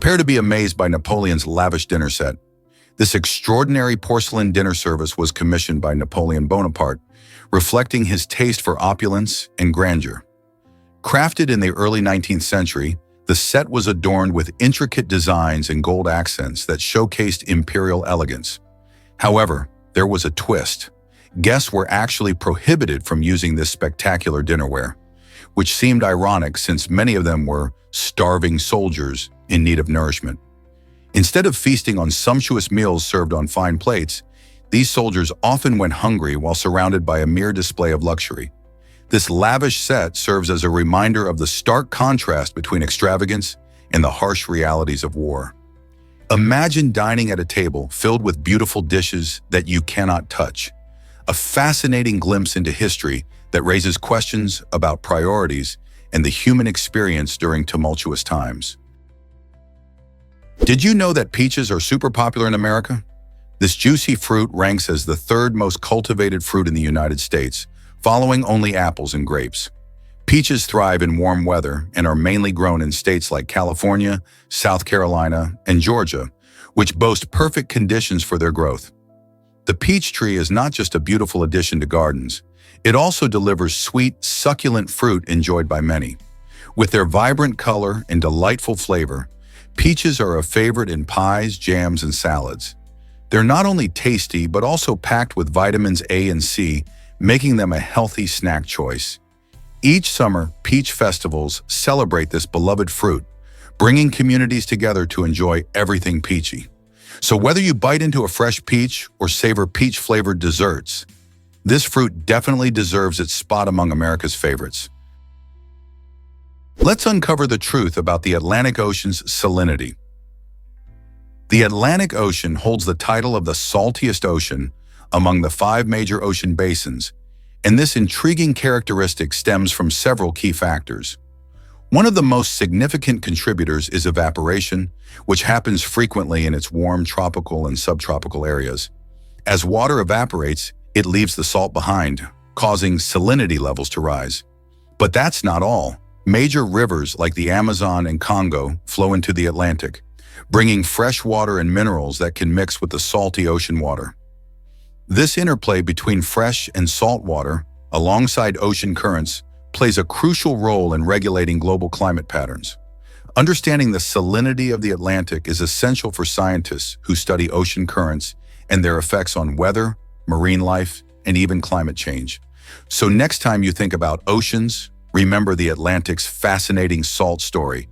Prepare to be amazed by Napoleon's lavish dinner set. This extraordinary porcelain dinner service was commissioned by Napoleon Bonaparte, reflecting his taste for opulence and grandeur. Crafted in the early 19th century, the set was adorned with intricate designs and gold accents that showcased imperial elegance. However, there was a twist. Guests were actually prohibited from using this spectacular dinnerware, which seemed ironic since many of them were starving soldiers in need of nourishment. Instead of feasting on sumptuous meals served on fine plates, these soldiers often went hungry while surrounded by a mere display of luxury. This lavish set serves as a reminder of the stark contrast between extravagance and the harsh realities of war. Imagine dining at a table filled with beautiful dishes that you cannot touch, a fascinating glimpse into history that raises questions about priorities and the human experience during tumultuous times. Did you know that peaches are super popular in America? This juicy fruit ranks as the third most cultivated fruit in the United States, following only apples and grapes. Peaches thrive in warm weather and are mainly grown in states like California, South Carolina, and Georgia, which boast perfect conditions for their growth. The peach tree is not just a beautiful addition to gardens, it also delivers sweet, succulent fruit enjoyed by many. With their vibrant color and delightful flavor, peaches are a favorite in pies, jams, and salads. They're not only tasty, but also packed with vitamins A and C, making them a healthy snack choice. Each summer, peach festivals celebrate this beloved fruit, bringing communities together to enjoy everything peachy. So whether you bite into a fresh peach or savor peach-flavored desserts, this fruit definitely deserves its spot among America's favorites. Let's uncover the truth about the Atlantic Ocean's salinity. The Atlantic Ocean holds the title of the saltiest ocean among the 5 major ocean basins, and this intriguing characteristic stems from several key factors. One of the most significant contributors is evaporation, which happens frequently in its warm tropical and subtropical areas. As water evaporates, it leaves the salt behind, causing salinity levels to rise. But that's not all. Major rivers like the Amazon and Congo flow into the Atlantic, bringing fresh water and minerals that can mix with the salty ocean water. This interplay between fresh and salt water, alongside ocean currents, plays a crucial role in regulating global climate patterns. Understanding the salinity of the Atlantic is essential for scientists who study ocean currents and their effects on weather, marine life, and even climate change. So next time you think about oceans, remember the Atlantic's fascinating salt story.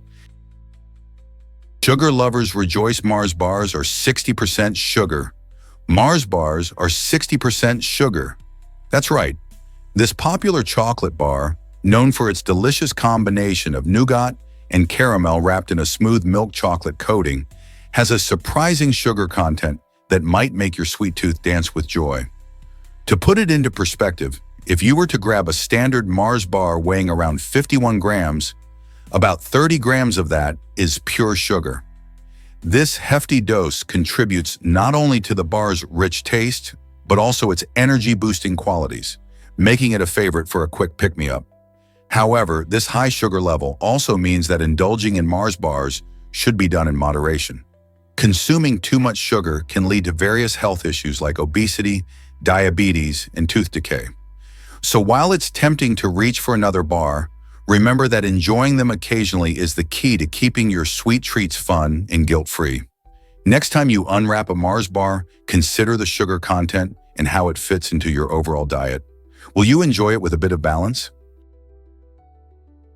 Sugar lovers rejoice. Mars bars are 60% sugar. Mars bars are 60% sugar. That's right. This popular chocolate bar, known for its delicious combination of nougat and caramel wrapped in a smooth milk chocolate coating, has a surprising sugar content that might make your sweet tooth dance with joy. To put it into perspective, if you were to grab a standard Mars bar weighing around 51 grams, about 30 grams of that is pure sugar. This hefty dose contributes not only to the bar's rich taste, but also its energy-boosting qualities, making it a favorite for a quick pick-me-up. However, this high sugar level also means that indulging in Mars bars should be done in moderation. Consuming too much sugar can lead to various health issues like obesity, diabetes, and tooth decay. So while it's tempting to reach for another bar, remember that enjoying them occasionally is the key to keeping your sweet treats fun and guilt-free. Next time you unwrap a Mars bar, consider the sugar content and how it fits into your overall diet. Will you enjoy it with a bit of balance?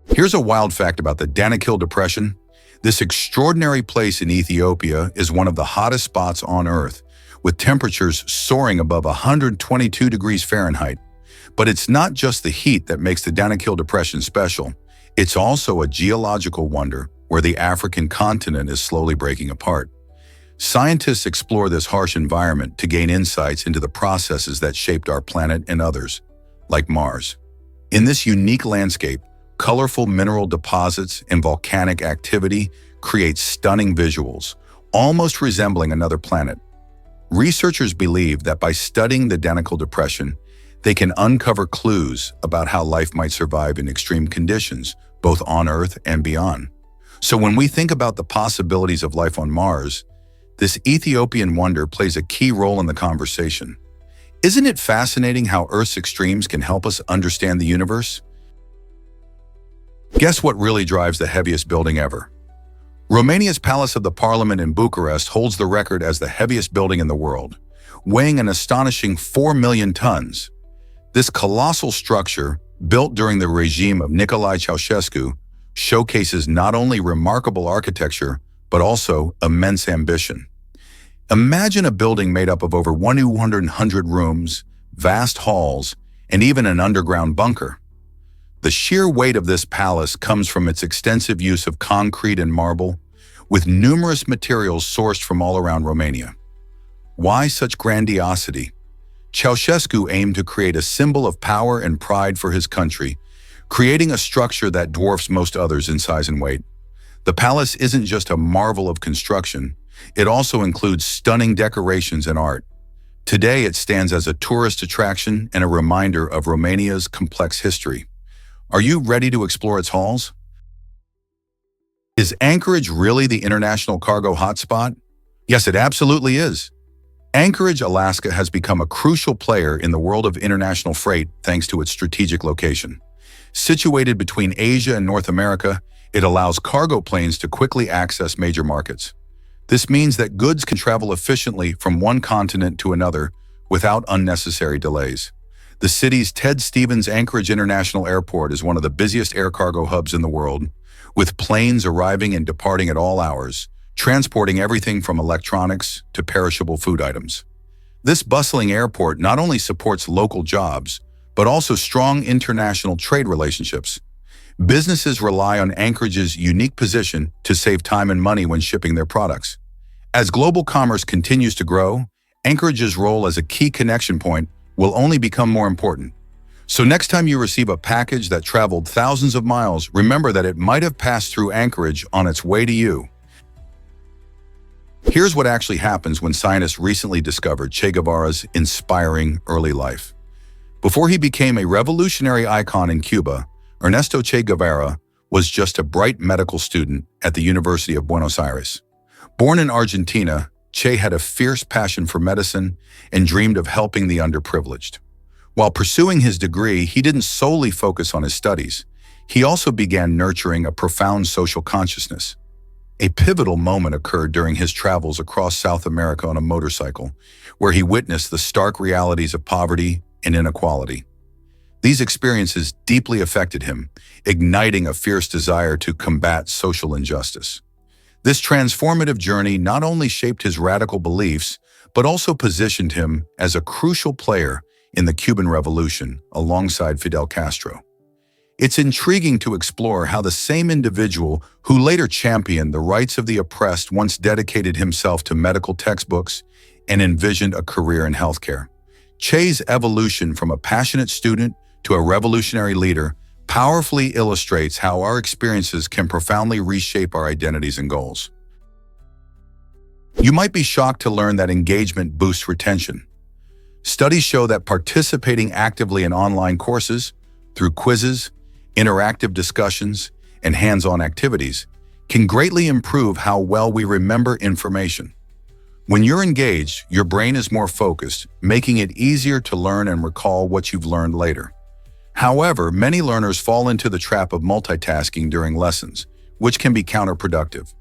Here's a wild fact about the Danakil Depression. This extraordinary place in Ethiopia is one of the hottest spots on Earth, with temperatures soaring above 122 degrees Fahrenheit. But it's not just the heat that makes the Danakil Depression special. It's also a geological wonder where the African continent is slowly breaking apart. Scientists explore this harsh environment to gain insights into the processes that shaped our planet and others, like Mars. In this unique landscape, colorful mineral deposits and volcanic activity create stunning visuals, almost resembling another planet. Researchers believe that by studying the Danakil Depression, they can uncover clues about how life might survive in extreme conditions, both on Earth and beyond. So when we think about the possibilities of life on Mars, this Ethiopian wonder plays a key role in the conversation. Isn't it fascinating how Earth's extremes can help us understand the universe? Guess what really drives the heaviest building ever? Romania's Palace of the Parliament in Bucharest holds the record as the heaviest building in the world, weighing an astonishing 4 million tons. This colossal structure, built during the regime of Nicolae Ceausescu, showcases not only remarkable architecture, but also immense ambition. Imagine a building made up of over 100 rooms, vast halls, and even an underground bunker. The sheer weight of this palace comes from its extensive use of concrete and marble, with numerous materials sourced from all around Romania. Why such grandiosity? Ceausescu aimed to create a symbol of power and pride for his country, creating a structure that dwarfs most others in size and weight. The palace isn't just a marvel of construction, it also includes stunning decorations and art. Today it stands as a tourist attraction and a reminder of Romania's complex history. Are you ready to explore its halls? Is Anchorage really the international cargo hotspot? Yes, it absolutely is. Anchorage, Alaska has become a crucial player in the world of international freight thanks to its strategic location. Situated between Asia and North America, it allows cargo planes to quickly access major markets. This means that goods can travel efficiently from one continent to another without unnecessary delays. The city's Ted Stevens Anchorage International Airport is one of the busiest air cargo hubs in the world, with planes arriving and departing at all hours, transporting everything from electronics to perishable food items. This bustling airport not only supports local jobs, but also strong international trade relationships. Businesses rely on Anchorage's unique position to save time and money when shipping their products. As global commerce continues to grow, Anchorage's role as a key connection point will only become more important. So next time you receive a package that traveled thousands of miles, remember that it might have passed through Anchorage on its way to you. Here's what actually happens when scientists recently discovered Che Guevara's inspiring early life. Before he became a revolutionary icon in Cuba, Ernesto Che Guevara was just a bright medical student at the University of Buenos Aires. Born in Argentina, Che had a fierce passion for medicine and dreamed of helping the underprivileged. While pursuing his degree, he didn't solely focus on his studies. He also began nurturing a profound social consciousness. A pivotal moment occurred during his travels across South America on a motorcycle, where he witnessed the stark realities of poverty and inequality. These experiences deeply affected him, igniting a fierce desire to combat social injustice. This transformative journey not only shaped his radical beliefs, but also positioned him as a crucial player in the Cuban Revolution alongside Fidel Castro. It's intriguing to explore how the same individual who later championed the rights of the oppressed once dedicated himself to medical textbooks and envisioned a career in healthcare. Che's evolution from a passionate student to a revolutionary leader powerfully illustrates how our experiences can profoundly reshape our identities and goals. You might be shocked to learn that engagement boosts retention. Studies show that participating actively in online courses, through quizzes, interactive discussions, and hands-on activities, can greatly improve how well we remember information. When you're engaged, your brain is more focused, making it easier to learn and recall what you've learned later. However, many learners fall into the trap of multitasking during lessons, which can be counterproductive.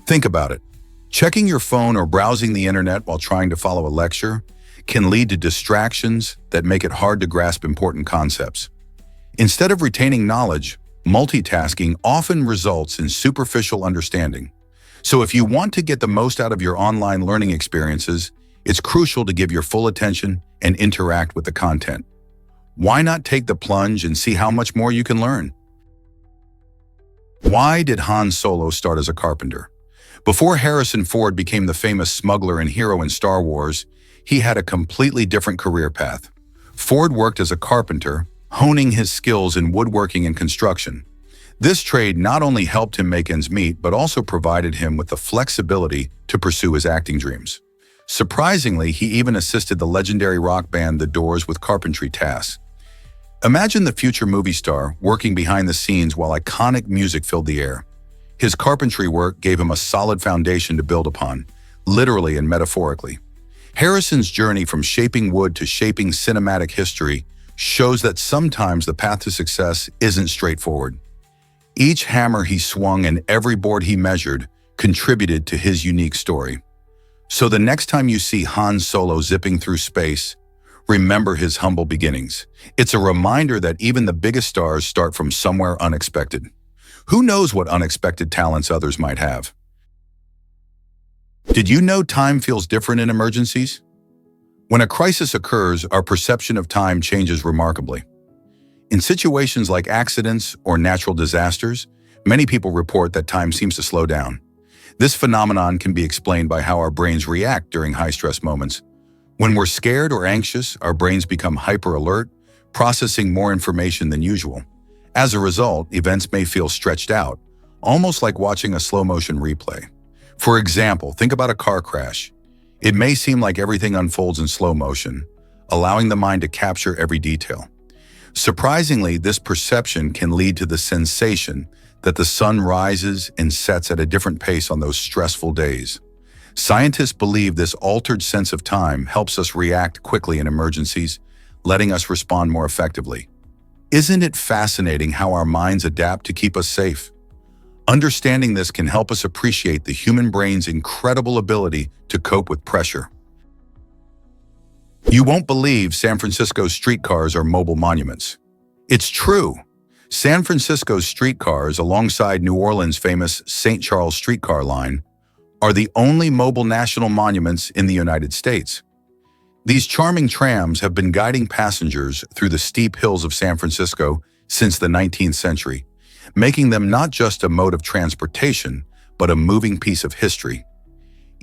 Think about it. Checking your phone or browsing the internet while trying to follow a lecture can lead to distractions that make it hard to grasp important concepts. Instead of retaining knowledge, multitasking often results in superficial understanding. So if you want to get the most out of your online learning experiences, it's crucial to give your full attention and interact with the content. Why not take the plunge and see how much more you can learn? Why did Han Solo start as a carpenter? Before Harrison Ford became the famous smuggler and hero in Star Wars, he had a completely different career path. Ford worked as a carpenter, honing his skills in woodworking and construction. This trade not only helped him make ends meet, but also provided him with the flexibility to pursue his acting dreams. Surprisingly, he even assisted the legendary rock band The Doors with carpentry tasks. Imagine the future movie star working behind the scenes while iconic music filled the air. His carpentry work gave him a solid foundation to build upon, literally and metaphorically. Harrison's journey from shaping wood to shaping cinematic history shows that sometimes the path to success isn't straightforward. Each hammer he swung and every board he measured contributed to his unique story. So the next time you see Han Solo zipping through space, remember his humble beginnings. It's a reminder that even the biggest stars start from somewhere unexpected. Who knows what unexpected talents others might have? Did you know time feels different in emergencies? When a crisis occurs, our perception of time changes remarkably. In situations like accidents or natural disasters, many people report that time seems to slow down. This phenomenon can be explained by how our brains react during high-stress moments. When we're scared or anxious, our brains become hyper-alert, processing more information than usual. As a result, events may feel stretched out, almost like watching a slow-motion replay. For example, think about a car crash. It may seem like everything unfolds in slow motion, allowing the mind to capture every detail. Surprisingly, this perception can lead to the sensation that the sun rises and sets at a different pace on those stressful days. Scientists believe this altered sense of time helps us react quickly in emergencies, letting us respond more effectively. Isn't it fascinating how our minds adapt to keep us safe? Understanding this can help us appreciate the human brain's incredible ability to cope with pressure. You won't believe San Francisco's streetcars are mobile monuments. It's true. San Francisco's streetcars, alongside New Orleans' famous St. Charles streetcar line, are the only mobile national monuments in the United States. These charming trams have been guiding passengers through the steep hills of San Francisco since the 19th century, making them not just a mode of transportation, but a moving piece of history.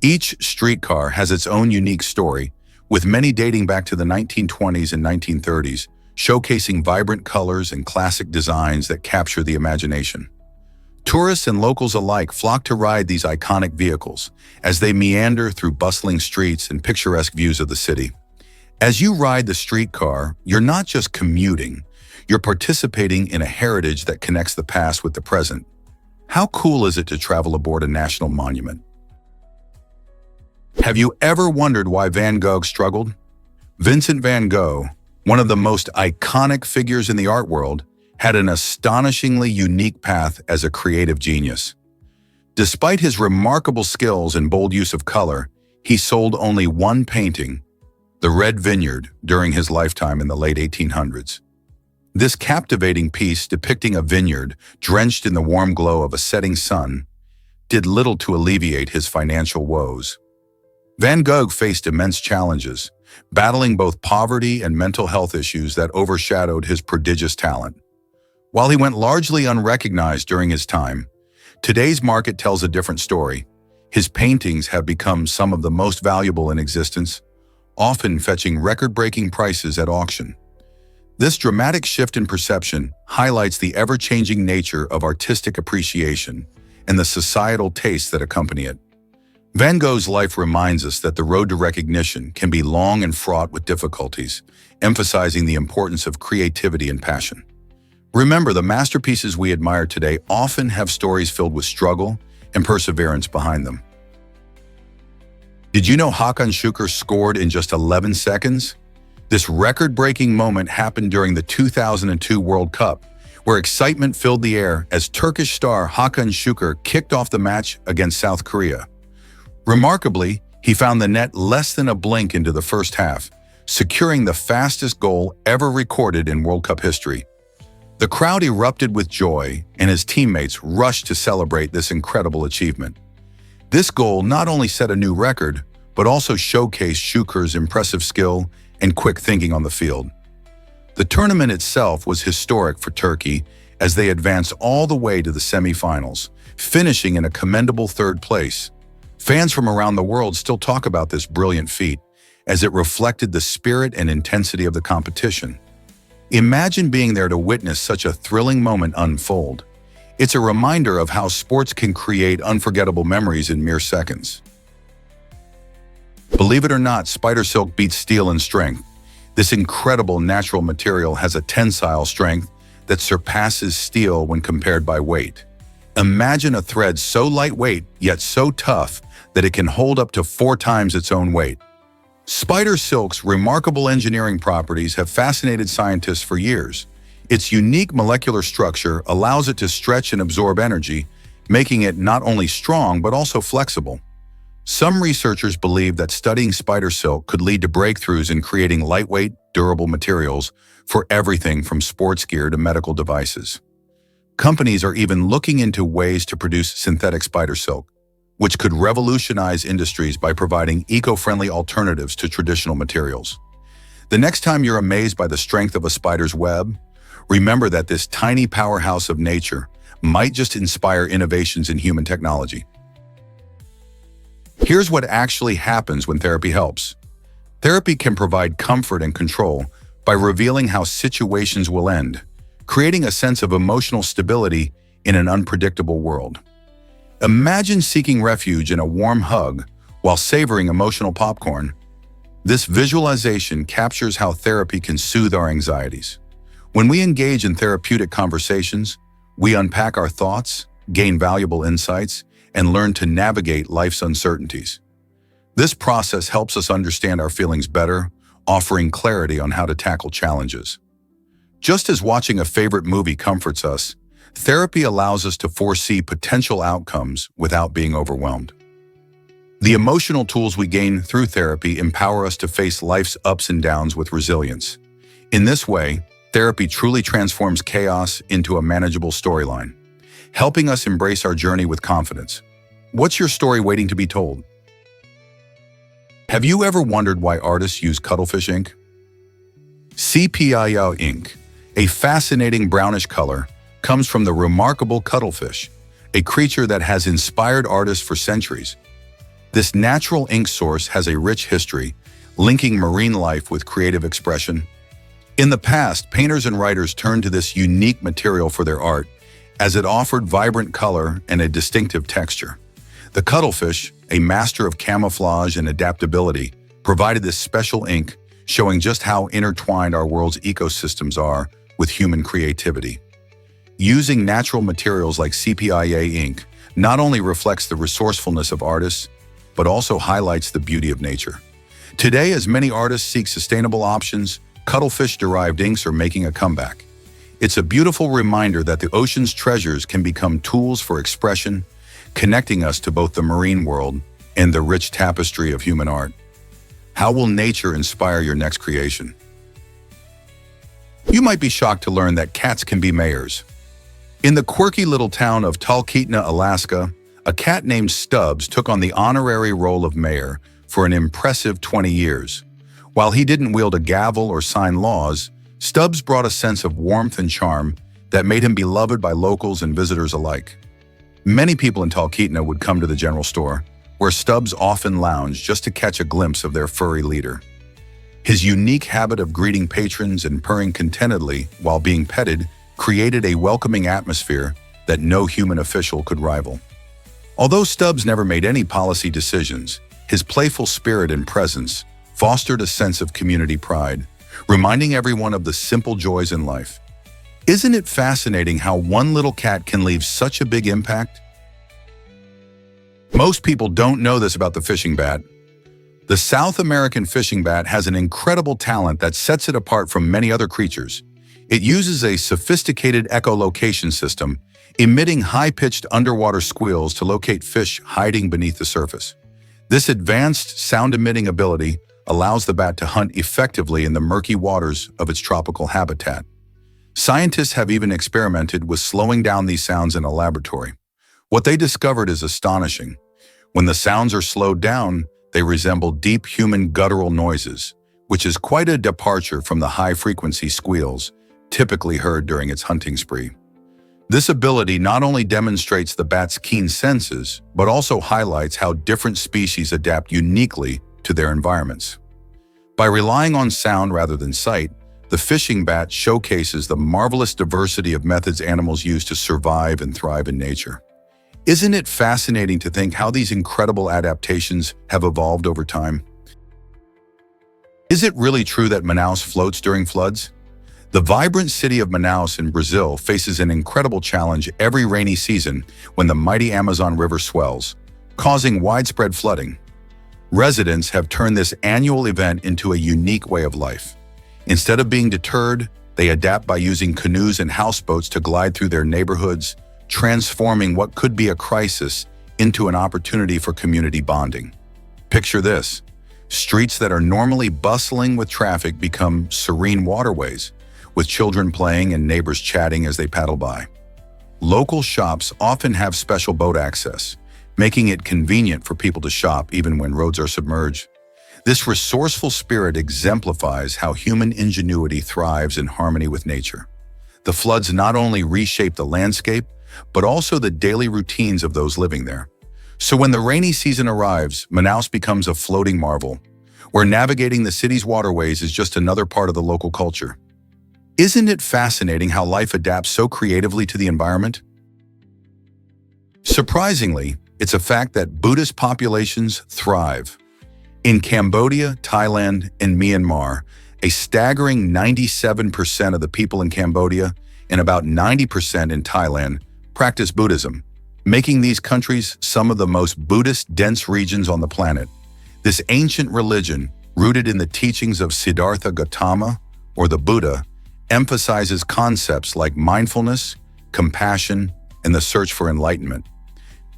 Each streetcar has its own unique story, with many dating back to the 1920s and 1930s, showcasing vibrant colors and classic designs that capture the imagination. Tourists and locals alike flock to ride these iconic vehicles as they meander through bustling streets and picturesque views of the city. As you ride the streetcar, you're not just commuting, you're participating in a heritage that connects the past with the present. How cool is it to travel aboard a national monument? Have you ever wondered why Van Gogh struggled? Vincent van Gogh, one of the most iconic figures in the art world, had an astonishingly unique path as a creative genius. Despite his remarkable skills and bold use of color, he sold only one painting, The Red Vineyard, during his lifetime in the late 1800s. This captivating piece depicting a vineyard drenched in the warm glow of a setting sun did little to alleviate his financial woes. Van Gogh faced immense challenges, battling both poverty and mental health issues that overshadowed his prodigious talent. While he went largely unrecognized during his time, today's market tells a different story. His paintings have become some of the most valuable in existence, often fetching record-breaking prices at auction. This dramatic shift in perception highlights the ever-changing nature of artistic appreciation and the societal tastes that accompany it. Van Gogh's life reminds us that the road to recognition can be long and fraught with difficulties, emphasizing the importance of creativity and passion. Remember, the masterpieces we admire today often have stories filled with struggle and perseverance behind them. Did you know Hakan Şükür scored in just 11 seconds? This record-breaking moment happened during the 2002 World Cup, where excitement filled the air as Turkish star Hakan Şükür kicked off the match against South Korea. Remarkably, he found the net less than a blink into the first half, securing the fastest goal ever recorded in World Cup history. The crowd erupted with joy, and his teammates rushed to celebrate this incredible achievement. This goal not only set a new record, but also showcased Şükür's impressive skill and quick thinking on the field. The tournament itself was historic for Turkey as they advanced all the way to the semifinals, finishing in a commendable third place. Fans from around the world still talk about this brilliant feat, as it reflected the spirit and intensity of the competition. Imagine being there to witness such a thrilling moment unfold. It's a reminder of how sports can create unforgettable memories in mere seconds. Believe it or not, spider silk beats steel in strength. This incredible natural material has a tensile strength that surpasses steel when compared by weight. Imagine a thread so lightweight yet so tough that it can hold up to 4 times its own weight. Spider silk's remarkable engineering properties have fascinated scientists for years. Its unique molecular structure allows it to stretch and absorb energy, making it not only strong but also flexible. Some researchers believe that studying spider silk could lead to breakthroughs in creating lightweight, durable materials for everything from sports gear to medical devices. Companies are even looking into ways to produce synthetic spider silk, which could revolutionize industries by providing eco-friendly alternatives to traditional materials. The next time you're amazed by the strength of a spider's web, remember that this tiny powerhouse of nature might just inspire innovations in human technology. Here's what actually happens when therapy helps. Therapy can provide comfort and control by revealing how situations will end, creating a sense of emotional stability in an unpredictable world. Imagine seeking refuge in a warm hug while savoring emotional popcorn. This visualization captures how therapy can soothe our anxieties. When we engage in therapeutic conversations, we unpack our thoughts, gain valuable insights, and learn to navigate life's uncertainties. This process helps us understand our feelings better, offering clarity on how to tackle challenges. Just as watching a favorite movie comforts us, therapy allows us to foresee potential outcomes without being overwhelmed. The emotional tools we gain through therapy empower us to face life's ups and downs with resilience. In this way, therapy truly transforms chaos into a manageable storyline, helping us embrace our journey with confidence. What's your story waiting to be told? Have you ever wondered why artists use cuttlefish ink? Sepia ink, a fascinating brownish color, comes from the remarkable cuttlefish, a creature that has inspired artists for centuries. This natural ink source has a rich history, linking marine life with creative expression. In the past, painters and writers turned to this unique material for their art, as it offered vibrant color and a distinctive texture. The cuttlefish, a master of camouflage and adaptability, provided this special ink, showing just how intertwined our world's ecosystems are with human creativity. Using natural materials like sepia ink not only reflects the resourcefulness of artists, but also highlights the beauty of nature. Today, as many artists seek sustainable options, cuttlefish-derived inks are making a comeback. It's a beautiful reminder that the ocean's treasures can become tools for expression, connecting us to both the marine world and the rich tapestry of human art. How will nature inspire your next creation? You might be shocked to learn that cats can be mayors. In the quirky little town of Talkeetna, Alaska, a cat named Stubbs took on the honorary role of mayor for an impressive 20 years. While he didn't wield a gavel or sign laws, Stubbs brought a sense of warmth and charm that made him beloved by locals and visitors alike. Many people in Talkeetna would come to the general store, where Stubbs often lounged just to catch a glimpse of their furry leader. His unique habit of greeting patrons and purring contentedly while being petted created a welcoming atmosphere that no human official could rival. Although Stubbs never made any policy decisions, his playful spirit and presence fostered a sense of community pride, reminding everyone of the simple joys in life. Isn't it fascinating how one little cat can leave such a big impact? Most people don't know this about the fishing bat. The South American fishing bat has an incredible talent that sets it apart from many other creatures. It uses a sophisticated echolocation system, emitting high-pitched underwater squeals to locate fish hiding beneath the surface. This advanced sound-emitting ability allows the bat to hunt effectively in the murky waters of its tropical habitat. Scientists have even experimented with slowing down these sounds in a laboratory. What they discovered is astonishing. When the sounds are slowed down, they resemble deep human guttural noises, which is quite a departure from the high-frequency squeals typically heard during its hunting spree. This ability not only demonstrates the bat's keen senses, but also highlights how different species adapt uniquely to their environments. By relying on sound rather than sight, the fishing bat showcases the marvelous diversity of methods animals use to survive and thrive in nature. Isn't it fascinating to think how these incredible adaptations have evolved over time? Is it really true that Manaus floats during floods? The vibrant city of Manaus in Brazil faces an incredible challenge every rainy season when the mighty Amazon River swells, causing widespread flooding. Residents have turned this annual event into a unique way of life. Instead of being deterred, they adapt by using canoes and houseboats to glide through their neighborhoods, transforming what could be a crisis into an opportunity for community bonding. Picture this: streets that are normally bustling with traffic become serene waterways, with children playing and neighbors chatting as they paddle by. Local shops often have special boat access, making it convenient for people to shop even when roads are submerged. This resourceful spirit exemplifies how human ingenuity thrives in harmony with nature. The floods not only reshape the landscape, but also the daily routines of those living there. So when the rainy season arrives, Manaus becomes a floating marvel, where navigating the city's waterways is just another part of the local culture. Isn't it fascinating how life adapts so creatively to the environment? Surprisingly, it's a fact that Buddhist populations thrive. In Cambodia, Thailand, and Myanmar, a staggering 97% of the people in Cambodia and about 90% in Thailand practice Buddhism, making these countries some of the most Buddhist-dense regions on the planet. This ancient religion, rooted in the teachings of Siddhartha Gautama, or the Buddha, emphasizes concepts like mindfulness, compassion, and the search for enlightenment.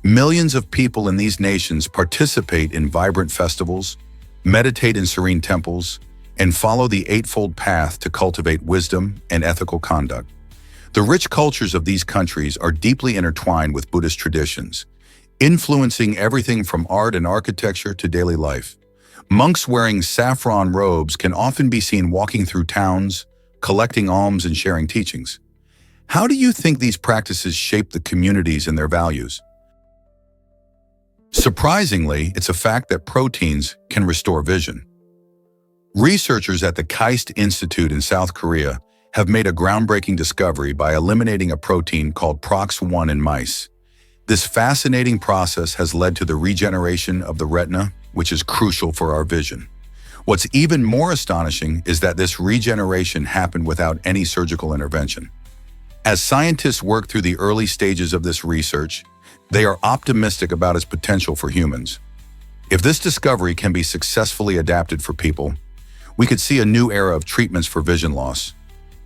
Millions of people in these nations participate in vibrant festivals, meditate in serene temples, and follow the Eightfold Path to cultivate wisdom and ethical conduct. The rich cultures of these countries are deeply intertwined with Buddhist traditions, influencing everything from art and architecture to daily life. Monks wearing saffron robes can often be seen walking through towns, collecting alms and sharing teachings. How do you think these practices shape the communities and their values? Surprisingly, it's a fact that proteins can restore vision. Researchers at the KAIST Institute in South Korea have made a groundbreaking discovery by eliminating a protein called PROX1 in mice. This fascinating process has led to the regeneration of the retina, which is crucial for our vision. What's even more astonishing is that this regeneration happened without any surgical intervention. As scientists work through the early stages of this research, they are optimistic about its potential for humans. If this discovery can be successfully adapted for people, we could see a new era of treatments for vision loss,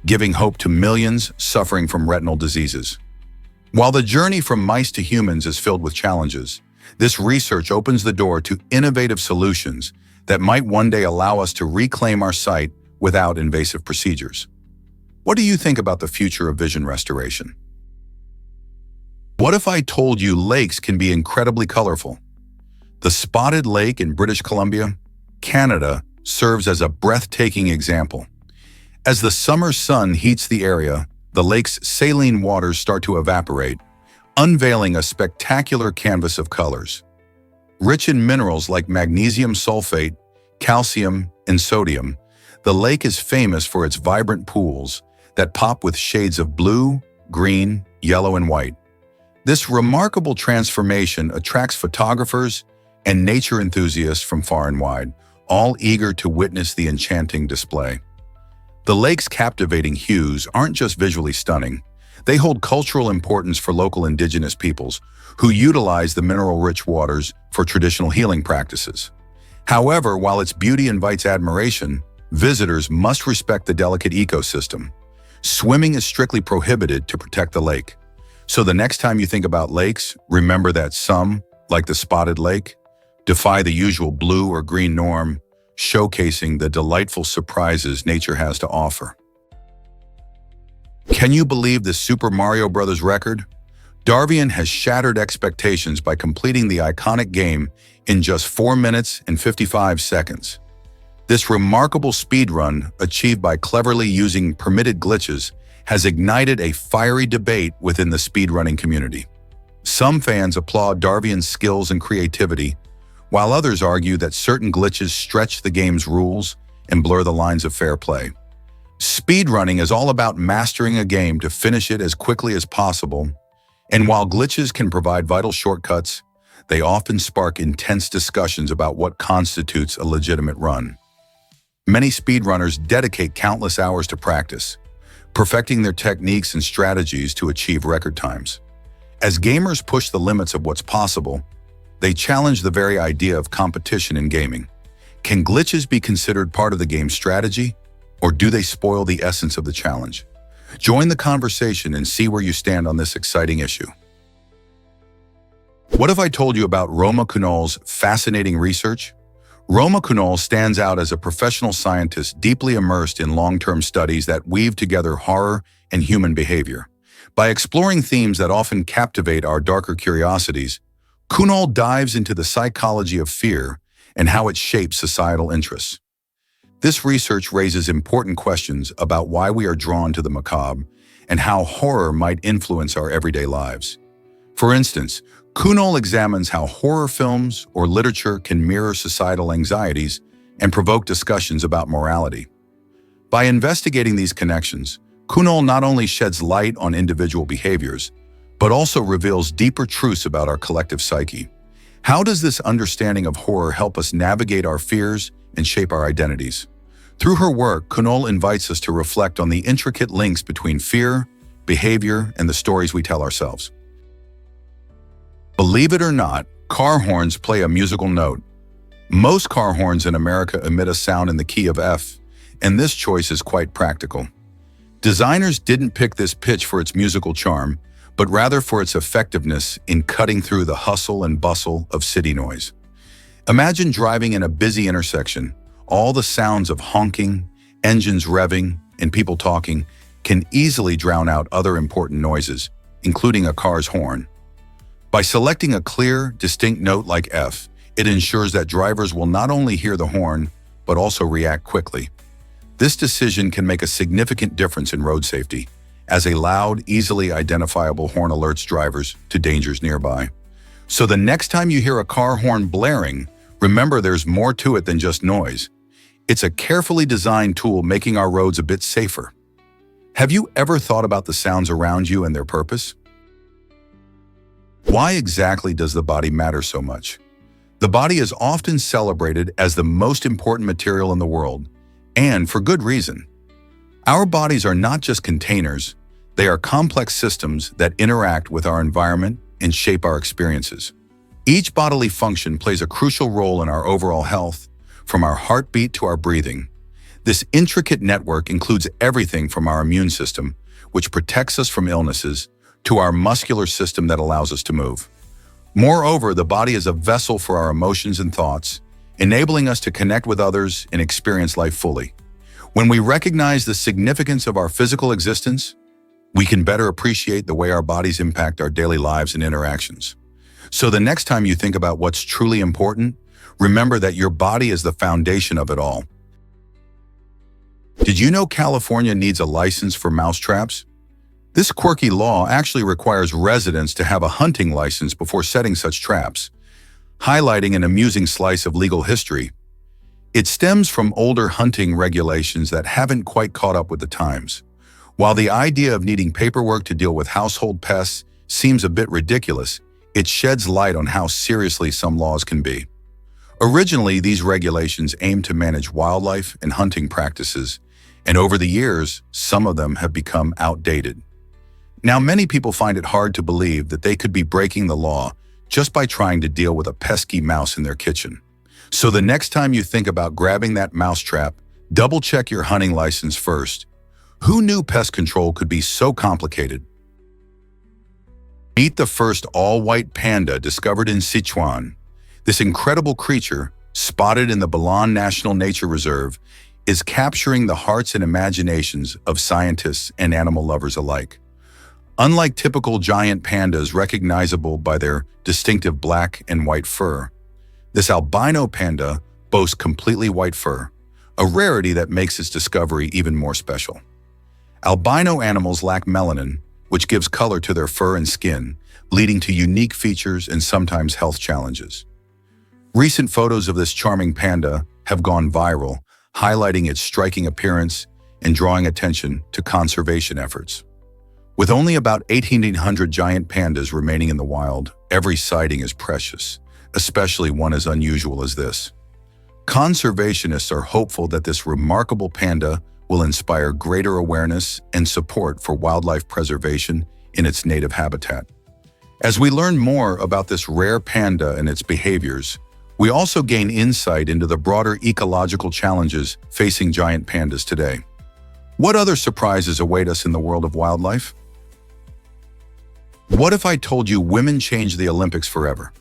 giving hope to millions suffering from retinal diseases. While the journey from mice to humans is filled with challenges, this research opens the door to innovative solutions that might one day allow us to reclaim our sight without invasive procedures. What do you think about the future of vision restoration? What if I told you lakes can be incredibly colorful? The Spotted Lake in British Columbia, Canada, serves as a breathtaking example. As the summer sun heats the area, the lake's saline waters start to evaporate, unveiling a spectacular canvas of colors. Rich in minerals like magnesium sulfate, calcium, and sodium, the lake is famous for its vibrant pools that pop with shades of blue, green, yellow, and white. This remarkable transformation attracts photographers and nature enthusiasts from far and wide, all eager to witness the enchanting display. The lake's captivating hues aren't just visually stunning, they hold cultural importance for local indigenous peoples who utilize the mineral-rich waters for traditional healing practices. However, while its beauty invites admiration, visitors must respect the delicate ecosystem. Swimming is strictly prohibited to protect the lake. So the next time you think about lakes, remember that some, like the Spotted Lake, defy the usual blue or green norm, showcasing the delightful surprises nature has to offer. Can you believe the Super Mario Bros. Record? Darvian has shattered expectations by completing the iconic game in just 4 minutes and 55 seconds. This remarkable speedrun, achieved by cleverly using permitted glitches, has ignited a fiery debate within the speedrunning community. Some fans applaud Darvian's skills and creativity, while others argue that certain glitches stretch the game's rules and blur the lines of fair play. Speedrunning is all about mastering a game to finish it as quickly as possible, and while glitches can provide vital shortcuts, they often spark intense discussions about what constitutes a legitimate run. Many speedrunners dedicate countless hours to practice, perfecting their techniques and strategies to achieve record times. As gamers push the limits of what's possible, they challenge the very idea of competition in gaming. Can glitches be considered part of the game's strategy, or do they spoil the essence of the challenge? Join the conversation and see where you stand on this exciting issue. What if I told you about Roma Kunal's fascinating research? Roma Kunal stands out as a professional scientist deeply immersed in long-term studies that weave together horror and human behavior. By exploring themes that often captivate our darker curiosities, Kunal dives into the psychology of fear and how it shapes societal interests. This research raises important questions about why we are drawn to the macabre and how horror might influence our everyday lives. For instance, Kunal examines how horror films or literature can mirror societal anxieties and provoke discussions about morality. By investigating these connections, Kunal not only sheds light on individual behaviors, but also reveals deeper truths about our collective psyche. How does this understanding of horror help us navigate our fears and shape our identities? Through her work, Kunal invites us to reflect on the intricate links between fear, behavior, and the stories we tell ourselves. Believe it or not, car horns play a musical note. Most car horns in America emit a sound in the key of F, and this choice is quite practical. Designers didn't pick this pitch for its musical charm, but rather for its effectiveness in cutting through the hustle and bustle of city noise. Imagine driving in a busy intersection. All the sounds of honking, engines revving, and people talking can easily drown out other important noises, including a car's horn. By selecting a clear, distinct note like F, it ensures that drivers will not only hear the horn, but also react quickly. This decision can make a significant difference in road safety, as a loud, easily identifiable horn alerts drivers to dangers nearby. So the next time you hear a car horn blaring, remember there's more to it than just noise. It's a carefully designed tool making our roads a bit safer. Have you ever thought about the sounds around you and their purpose? Why exactly does the body matter so much? The body is often celebrated as the most important material in the world, and for good reason. Our bodies are not just containers, they are complex systems that interact with our environment and shape our experiences. Each bodily function plays a crucial role in our overall health, from our heartbeat to our breathing. This intricate network includes everything from our immune system, which protects us from illnesses, to our muscular system that allows us to move. Moreover, the body is a vessel for our emotions and thoughts, enabling us to connect with others and experience life fully. When we recognize the significance of our physical existence, we can better appreciate the way our bodies impact our daily lives and interactions. So the next time you think about what's truly important, remember that your body is the foundation of it all. Did you know California needs a license for mousetraps? This quirky law actually requires residents to have a hunting license before setting such traps, highlighting an amusing slice of legal history. It stems from older hunting regulations that haven't quite caught up with the times. While the idea of needing paperwork to deal with household pests seems a bit ridiculous, it sheds light on how seriously some laws can be. Originally, these regulations aimed to manage wildlife and hunting practices, and over the years, some of them have become outdated. Now, many people find it hard to believe that they could be breaking the law just by trying to deal with a pesky mouse in their kitchen. So the next time you think about grabbing that mousetrap, double-check your hunting license first. Who knew pest control could be so complicated? Meet the first all-white panda discovered in Sichuan. This incredible creature, spotted in the Balan National Nature Reserve, is capturing the hearts and imaginations of scientists and animal lovers alike. Unlike typical giant pandas recognizable by their distinctive black and white fur, this albino panda boasts completely white fur, a rarity that makes its discovery even more special. Albino animals lack melanin, which gives color to their fur and skin, leading to unique features and sometimes health challenges. Recent photos of this charming panda have gone viral, highlighting its striking appearance and drawing attention to conservation efforts. With only about 1,800 giant pandas remaining in the wild, every sighting is precious, especially one as unusual as this. Conservationists are hopeful that this remarkable panda will inspire greater awareness and support for wildlife preservation in its native habitat. As we learn more about this rare panda and its behaviors, we also gain insight into the broader ecological challenges facing giant pandas today. What other surprises await us in the world of wildlife? What if I told you women changed the Olympics forever?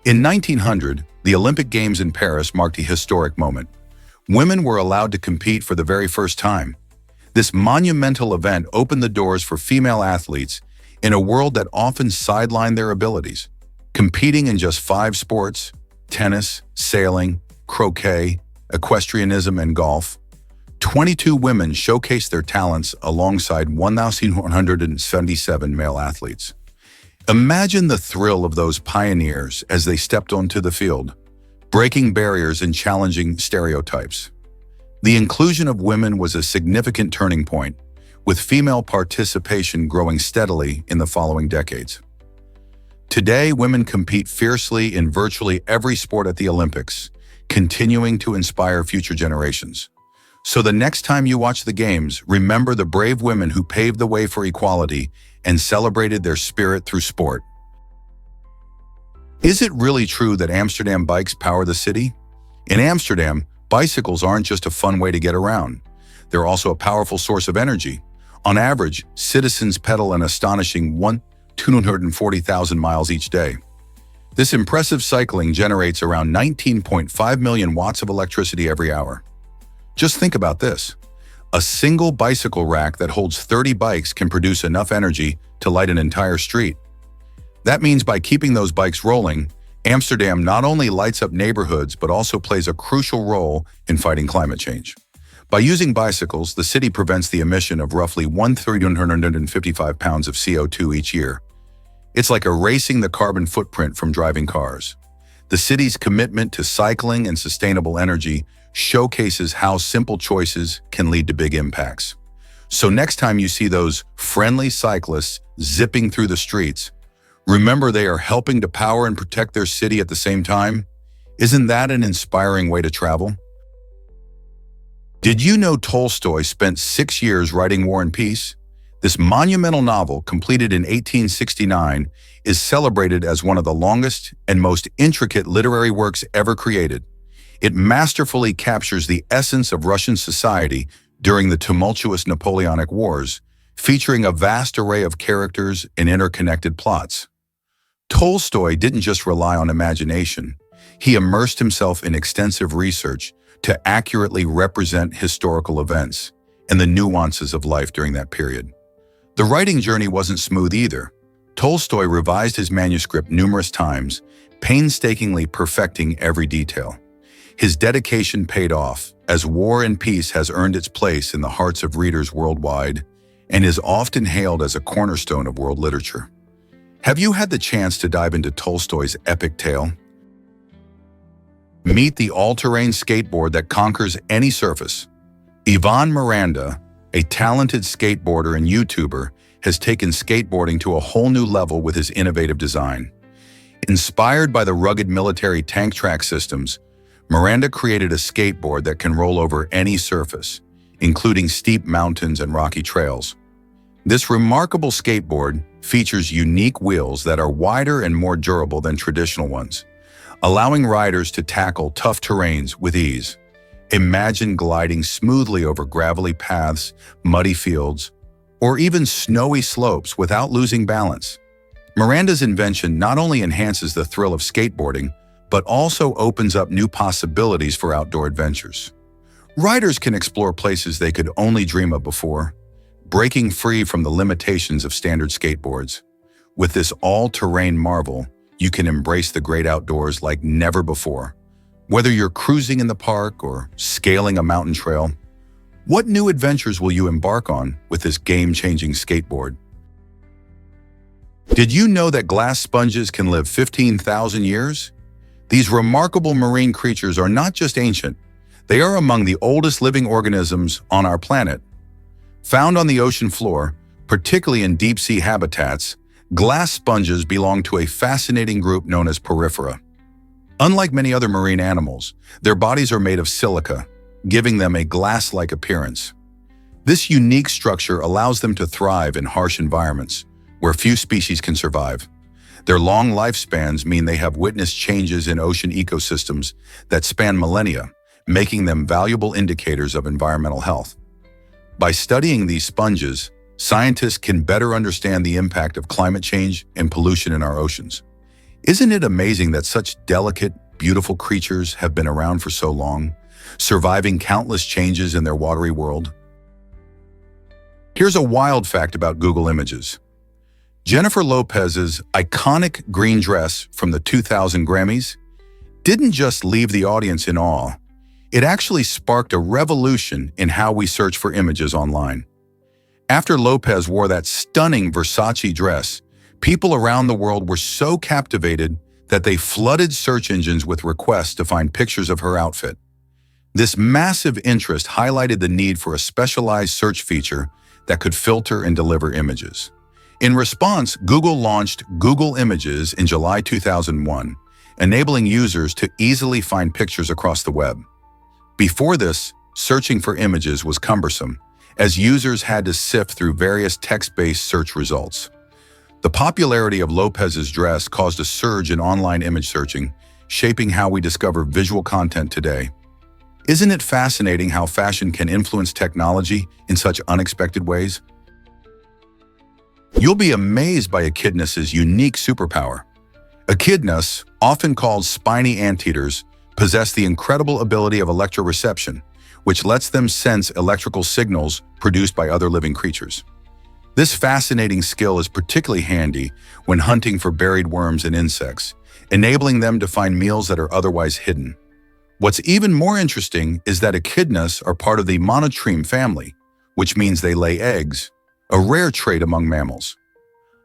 In 1900, the Olympic Games in Paris marked a historic moment. Women were allowed to compete for the very first time. This monumental event opened the doors for female athletes in a world that often sidelined their abilities. Competing in just 5 sports, tennis, sailing, croquet, equestrianism, and golf, 22 women showcased their talents alongside 1,177 male athletes. Imagine the thrill of those pioneers as they stepped onto the field, breaking barriers and challenging stereotypes. The inclusion of women was a significant turning point, with female participation growing steadily in the following decades. Today, women compete fiercely in virtually every sport at the Olympics, continuing to inspire future generations. So the next time you watch the Games, remember the brave women who paved the way for equality and celebrated their spirit through sport. Is it really true that Amsterdam bikes power the city? In Amsterdam, bicycles aren't just a fun way to get around. They're also a powerful source of energy. On average, citizens pedal an astonishing 240,000 miles each day. This impressive cycling generates around 19.5 million watts of electricity every hour. Just think about this. A single bicycle rack that holds 30 bikes can produce enough energy to light an entire street. That means by keeping those bikes rolling, Amsterdam not only lights up neighborhoods but also plays a crucial role in fighting climate change. By using bicycles, the city prevents the emission of roughly 1,355 pounds of CO2 each year. It's like erasing the carbon footprint from driving cars. The city's commitment to cycling and sustainable energy showcases how simple choices can lead to big impacts. So next time you see those friendly cyclists zipping through the streets, remember they are helping to power and protect their city at the same time. Isn't that an inspiring way to travel? Did you know Tolstoy spent 6 years writing War and Peace? This monumental novel, completed in 1869, is celebrated as one of the longest and most intricate literary works ever created. It masterfully captures the essence of Russian society during the tumultuous Napoleonic Wars, featuring a vast array of characters and interconnected plots. Tolstoy didn't just rely on imagination. He immersed himself in extensive research to accurately represent historical events and the nuances of life during that period. The writing journey wasn't smooth either. Tolstoy revised his manuscript numerous times, painstakingly perfecting every detail. His dedication paid off, as War and Peace has earned its place in the hearts of readers worldwide and is often hailed as a cornerstone of world literature. Have you had the chance to dive into Tolstoy's epic tale? Meet the all-terrain skateboard that conquers any surface. Ivan Miranda, a talented skateboarder and YouTuber, has taken skateboarding to a whole new level with his innovative design. Inspired by the rugged military tank track systems, Miranda created a skateboard that can roll over any surface, including steep mountains and rocky trails. This remarkable skateboard features unique wheels that are wider and more durable than traditional ones, allowing riders to tackle tough terrains with ease. Imagine gliding smoothly over gravelly paths, muddy fields, or even snowy slopes without losing balance. Miranda's invention not only enhances the thrill of skateboarding, but also opens up new possibilities for outdoor adventures. Riders can explore places they could only dream of before, breaking free from the limitations of standard skateboards. With this all-terrain marvel, you can embrace the great outdoors like never before. Whether you're cruising in the park or scaling a mountain trail, what new adventures will you embark on with this game-changing skateboard? Did you know that glass sponges can live 15,000 years? These remarkable marine creatures are not just ancient, they are among the oldest living organisms on our planet. Found on the ocean floor, particularly in deep-sea habitats, glass sponges belong to a fascinating group known as porifera. Unlike many other marine animals, their bodies are made of silica, giving them a glass-like appearance. This unique structure allows them to thrive in harsh environments where few species can survive. Their long lifespans mean they have witnessed changes in ocean ecosystems that span millennia, making them valuable indicators of environmental health. By studying these sponges, scientists can better understand the impact of climate change and pollution in our oceans. Isn't it amazing that such delicate, beautiful creatures have been around for so long, surviving countless changes in their watery world? Here's a wild fact about Google Images. Jennifer Lopez's iconic green dress from the 2000 Grammys didn't just leave the audience in awe, it actually sparked a revolution in how we search for images online. After Lopez wore that stunning Versace dress, people around the world were so captivated that they flooded search engines with requests to find pictures of her outfit. This massive interest highlighted the need for a specialized search feature that could filter and deliver images. In response, Google launched Google Images in July 2001, enabling users to easily find pictures across the web. Before this, searching for images was cumbersome, as users had to sift through various text-based search results. The popularity of Lopez's dress caused a surge in online image searching, shaping how we discover visual content today. Isn't it fascinating how fashion can influence technology in such unexpected ways? You'll be amazed by echidna's unique superpower. Echidnas, often called spiny anteaters, possess the incredible ability of electroreception, which lets them sense electrical signals produced by other living creatures. This fascinating skill is particularly handy when hunting for buried worms and insects, enabling them to find meals that are otherwise hidden. What's even more interesting is that echidnas are part of the monotreme family, which means they lay eggs, a rare trait among mammals.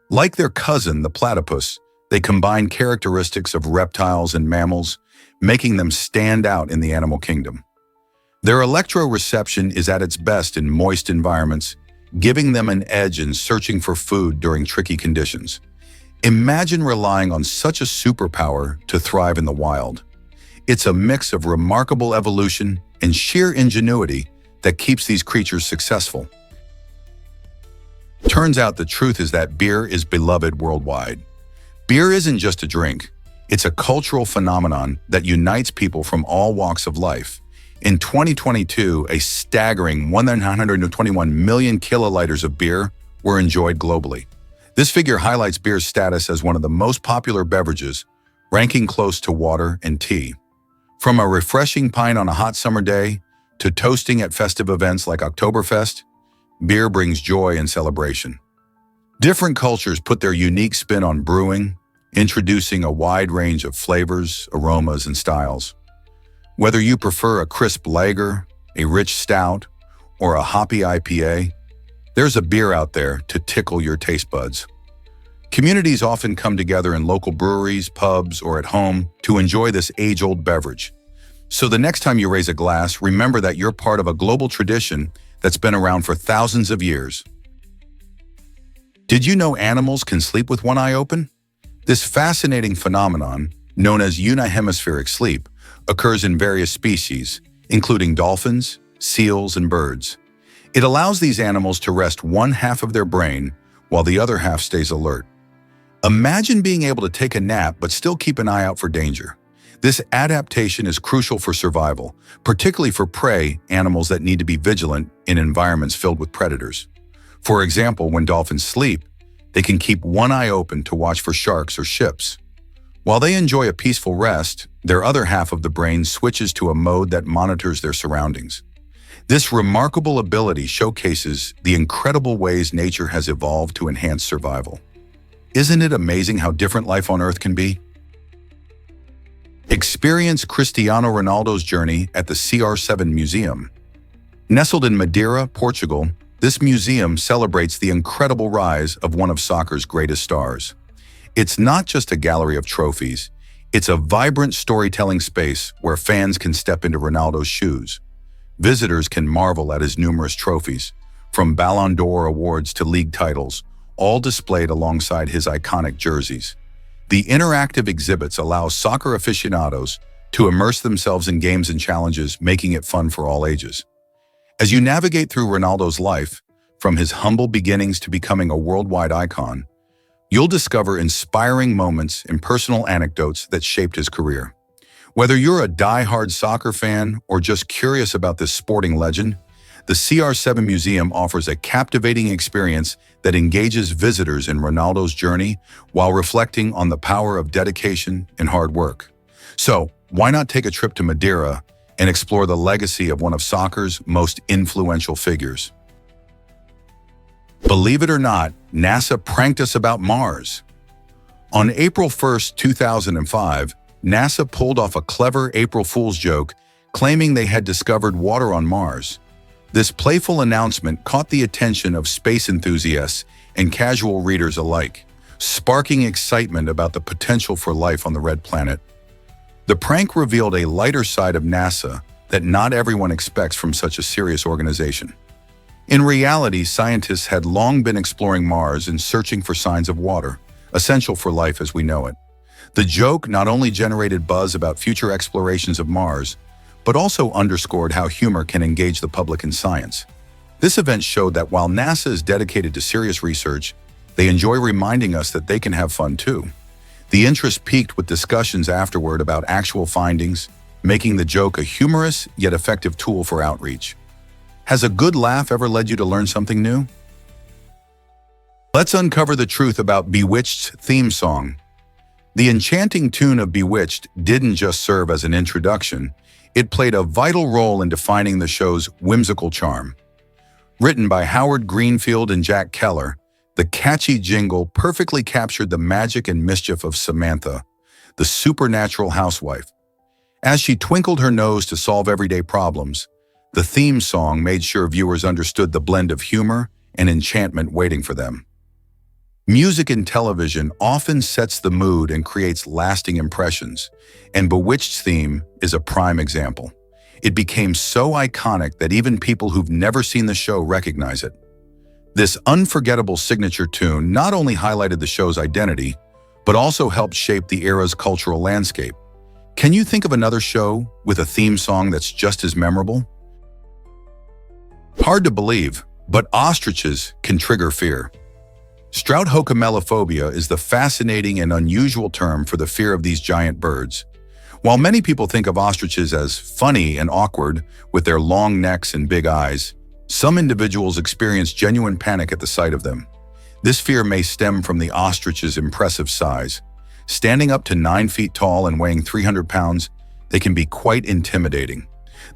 Like their cousin, the platypus, they combine characteristics of reptiles and mammals, making them stand out in the animal kingdom. Their electroreception is at its best in moist environments, giving them an edge in searching for food during tricky conditions. Imagine relying on such a superpower to thrive in the wild. It's a mix of remarkable evolution and sheer ingenuity that keeps these creatures successful. Turns out the truth is that beer is beloved worldwide. Beer isn't just a drink. It's a cultural phenomenon that unites people from all walks of life. In 2022, a staggering 121 million kiloliters of beer were enjoyed globally. This figure highlights beer's status as one of the most popular beverages, ranking close to water and tea. From a refreshing pint on a hot summer day to toasting at festive events like Oktoberfest, beer brings joy and celebration. Different cultures put their unique spin on brewing, introducing a wide range of flavors, aromas, and styles. Whether you prefer a crisp lager, a rich stout, or a hoppy IPA, there's a beer out there to tickle your taste buds. Communities often come together in local breweries, pubs, or at home to enjoy this age-old beverage. So the next time you raise a glass, remember that you're part of a global tradition that's been around for thousands of years. Did you know animals can sleep with one eye open? This fascinating phenomenon, known as unihemispheric sleep, occurs in various species, including dolphins, seals, and birds. It allows these animals to rest one half of their brain while the other half stays alert. Imagine being able to take a nap but still keep an eye out for danger. This adaptation is crucial for survival, particularly for prey animals that need to be vigilant in environments filled with predators. For example, when dolphins sleep, they can keep one eye open to watch for sharks or ships. While they enjoy a peaceful rest, their other half of the brain switches to a mode that monitors their surroundings. This remarkable ability showcases the incredible ways nature has evolved to enhance survival. Isn't it amazing how different life on Earth can be? Experience Cristiano Ronaldo's journey at the CR7 Museum. Nestled in Madeira, Portugal, this museum celebrates the incredible rise of one of soccer's greatest stars. It's not just a gallery of trophies, it's a vibrant storytelling space where fans can step into Ronaldo's shoes. Visitors can marvel at his numerous trophies, from Ballon d'Or awards to league titles, all displayed alongside his iconic jerseys. The interactive exhibits allow soccer aficionados to immerse themselves in games and challenges, making it fun for all ages. As you navigate through Ronaldo's life, from his humble beginnings to becoming a worldwide icon, you'll discover inspiring moments and personal anecdotes that shaped his career. Whether you're a die-hard soccer fan or just curious about this sporting legend, the CR7 Museum offers a captivating experience that engages visitors in Ronaldo's journey while reflecting on the power of dedication and hard work. So, why not take a trip to Madeira and explore the legacy of one of soccer's most influential figures? Believe it or not, NASA pranked us about Mars. On April 1st, 2005, NASA pulled off a clever April Fool's joke claiming they had discovered water on Mars. This playful announcement caught the attention of space enthusiasts and casual readers alike, sparking excitement about the potential for life on the red planet. The prank revealed a lighter side of NASA that not everyone expects from such a serious organization. In reality, scientists had long been exploring Mars and searching for signs of water, essential for life as we know it. The joke not only generated buzz about future explorations of Mars, but also underscored how humor can engage the public in science. This event showed that while NASA is dedicated to serious research, they enjoy reminding us that they can have fun too. The interest peaked with discussions afterward about actual findings, making the joke a humorous yet effective tool for outreach. Has a good laugh ever led you to learn something new? Let's uncover the truth about Bewitched's theme song. The enchanting tune of Bewitched didn't just serve as an introduction, it played a vital role in defining the show's whimsical charm. Written by Howard Greenfield and Jack Keller, the catchy jingle perfectly captured the magic and mischief of Samantha, the supernatural housewife. As she twinkled her nose to solve everyday problems, the theme song made sure viewers understood the blend of humor and enchantment waiting for them. Music in television often sets the mood and creates lasting impressions, and Bewitched's theme is a prime example. It became so iconic that even people who've never seen the show recognize it. This unforgettable signature tune not only highlighted the show's identity, but also helped shape the era's cultural landscape. Can you think of another show with a theme song that's just as memorable? Hard to believe, but ostriches can trigger fear. Strouthocamelophobia is the fascinating and unusual term for the fear of these giant birds. While many people think of ostriches as funny and awkward with their long necks and big eyes, some individuals experience genuine panic at the sight of them. This fear may stem from the ostrich's impressive size. Standing up to 9 feet tall and weighing 300 pounds, they can be quite intimidating.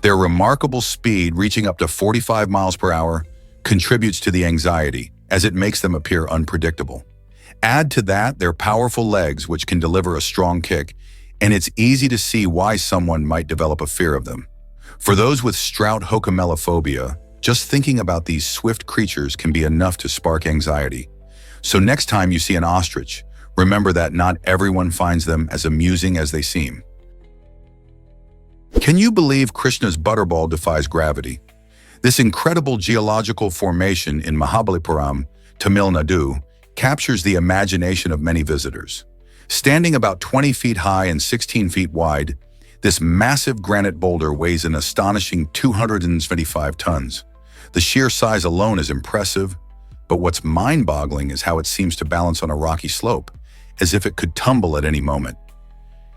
Their remarkable speed, reaching up to 45 miles per hour, contributes to the anxiety, as it makes them appear unpredictable. Add to that their powerful legs, which can deliver a strong kick, and it's easy to see why someone might develop a fear of them. For those with Strouthocamelophobia, just thinking about these swift creatures can be enough to spark anxiety. So next time you see an ostrich, remember that not everyone finds them as amusing as they seem. Can you believe Krishna's butterball defies gravity? This incredible geological formation in Mahabalipuram, Tamil Nadu, captures the imagination of many visitors. Standing about 20 feet high and 16 feet wide, this massive granite boulder weighs an astonishing 275 tons. The sheer size alone is impressive, but what's mind-boggling is how it seems to balance on a rocky slope, as if it could tumble at any moment.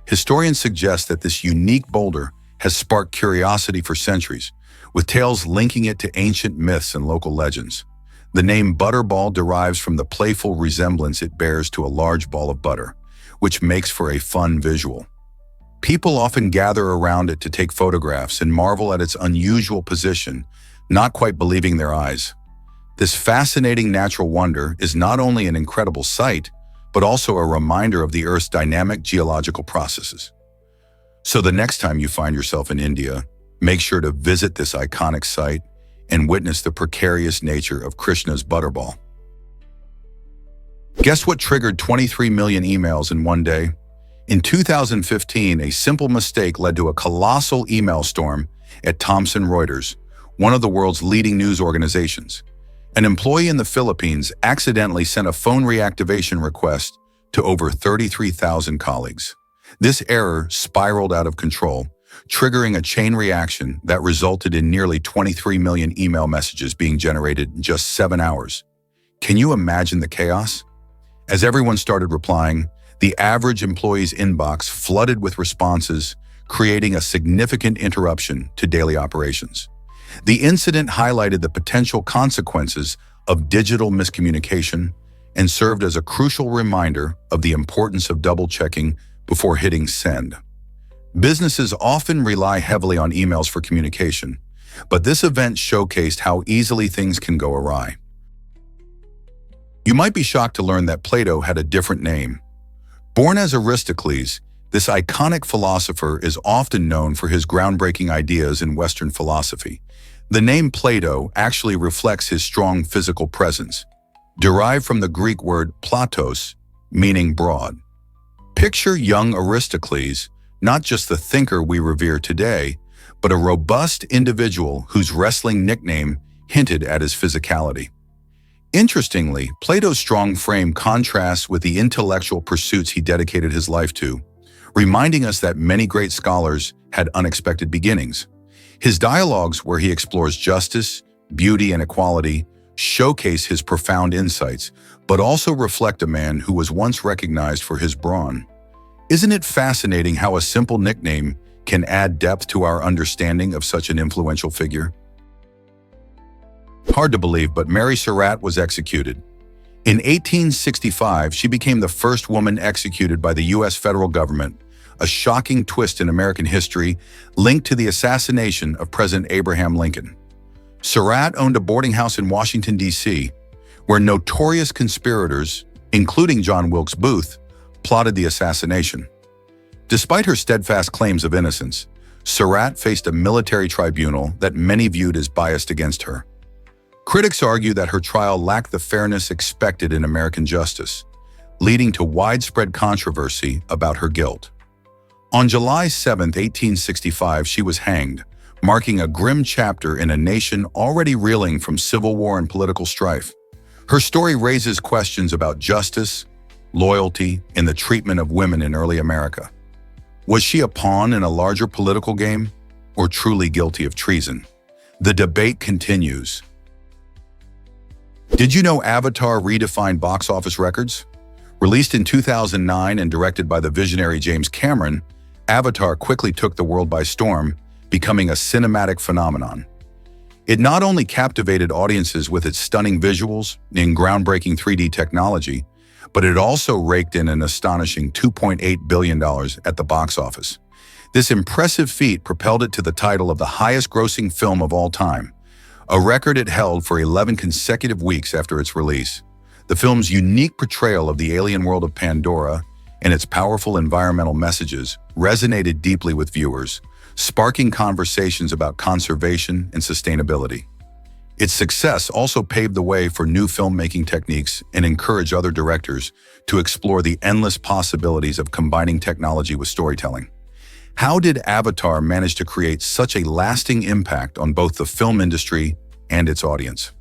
Historians suggest that this unique boulder has sparked curiosity for centuries, with tales linking it to ancient myths and local legends. The name Butterball derives from the playful resemblance it bears to a large ball of butter, which makes for a fun visual. People often gather around it to take photographs and marvel at its unusual position, not quite believing their eyes. This fascinating natural wonder is not only an incredible sight, but also a reminder of the Earth's dynamic geological processes. So the next time you find yourself in India, make sure to visit this iconic site and witness the precarious nature of Krishna's butterball. Guess what triggered 23 million emails in one day? In 2015, a simple mistake led to a colossal email storm at Thomson Reuters, one of the world's leading news organizations. An employee in the Philippines accidentally sent a phone reactivation request to over 33,000 colleagues. This error spiraled out of control, triggering a chain reaction that resulted in nearly 23 million email messages being generated in just 7 hours. Can you imagine the chaos? As everyone started replying, the average employee's inbox flooded with responses, creating a significant interruption to daily operations. The incident highlighted the potential consequences of digital miscommunication and served as a crucial reminder of the importance of double-checking before hitting send. Businesses often rely heavily on emails for communication, but this event showcased how easily things can go awry. You might be shocked to learn that Plato had a different name. Born as Aristocles, this iconic philosopher is often known for his groundbreaking ideas in Western philosophy. The name Plato actually reflects his strong physical presence, derived from the Greek word platos, meaning broad. Picture young Aristocles, not just the thinker we revere today, but a robust individual whose wrestling nickname hinted at his physicality. Interestingly, Plato's strong frame contrasts with the intellectual pursuits he dedicated his life to, reminding us that many great scholars had unexpected beginnings. His dialogues, where he explores justice, beauty, and equality, showcase his profound insights, but also reflect a man who was once recognized for his brawn. Isn't it fascinating how a simple nickname can add depth to our understanding of such an influential figure? Hard to believe, but Mary Surratt was executed. In 1865, she became the first woman executed by the U.S. federal government, a shocking twist in American history linked to the assassination of President Abraham Lincoln. Surratt owned a boarding house in Washington, D.C., where notorious conspirators, including John Wilkes Booth, plotted the assassination. Despite her steadfast claims of innocence, Surratt faced a military tribunal that many viewed as biased against her. Critics argue that her trial lacked the fairness expected in American justice, leading to widespread controversy about her guilt. On July 7, 1865, she was hanged, marking a grim chapter in a nation already reeling from civil war and political strife. Her story raises questions about justice, loyalty, and the treatment of women in early America. Was she a pawn in a larger political game, or truly guilty of treason? The debate continues. Did you know Avatar redefined box office records? Released in 2009 and directed by the visionary James Cameron, Avatar quickly took the world by storm, becoming a cinematic phenomenon. It not only captivated audiences with its stunning visuals and groundbreaking 3D technology, but it also raked in an astonishing $2.8 billion at the box office. This impressive feat propelled it to the title of the highest-grossing film of all time, a record it held for 11 consecutive weeks after its release. The film's unique portrayal of the alien world of Pandora and its powerful environmental messages resonated deeply with viewers, sparking conversations about conservation and sustainability. Its success also paved the way for new filmmaking techniques and encouraged other directors to explore the endless possibilities of combining technology with storytelling. How did Avatar manage to create such a lasting impact on both the film industry and its audience?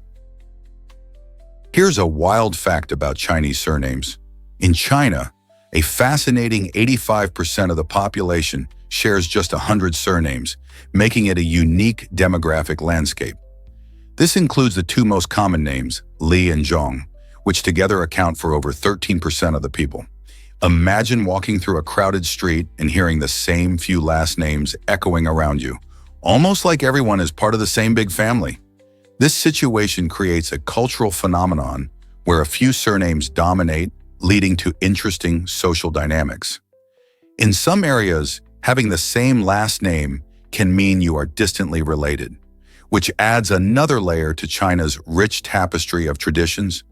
Here's a wild fact about Chinese surnames. In China, a fascinating 85% of the population shares just 100 surnames, making it a unique demographic landscape. This includes the two most common names, Li and Zhong, which together account for over 13% of the people. Imagine walking through a crowded street and hearing the same few last names echoing around you, almost like everyone is part of the same big family. This situation creates a cultural phenomenon where a few surnames dominate, leading to interesting social dynamics. In some areas, having the same last name can mean you are distantly related, which adds another layer to China's rich tapestry of traditions.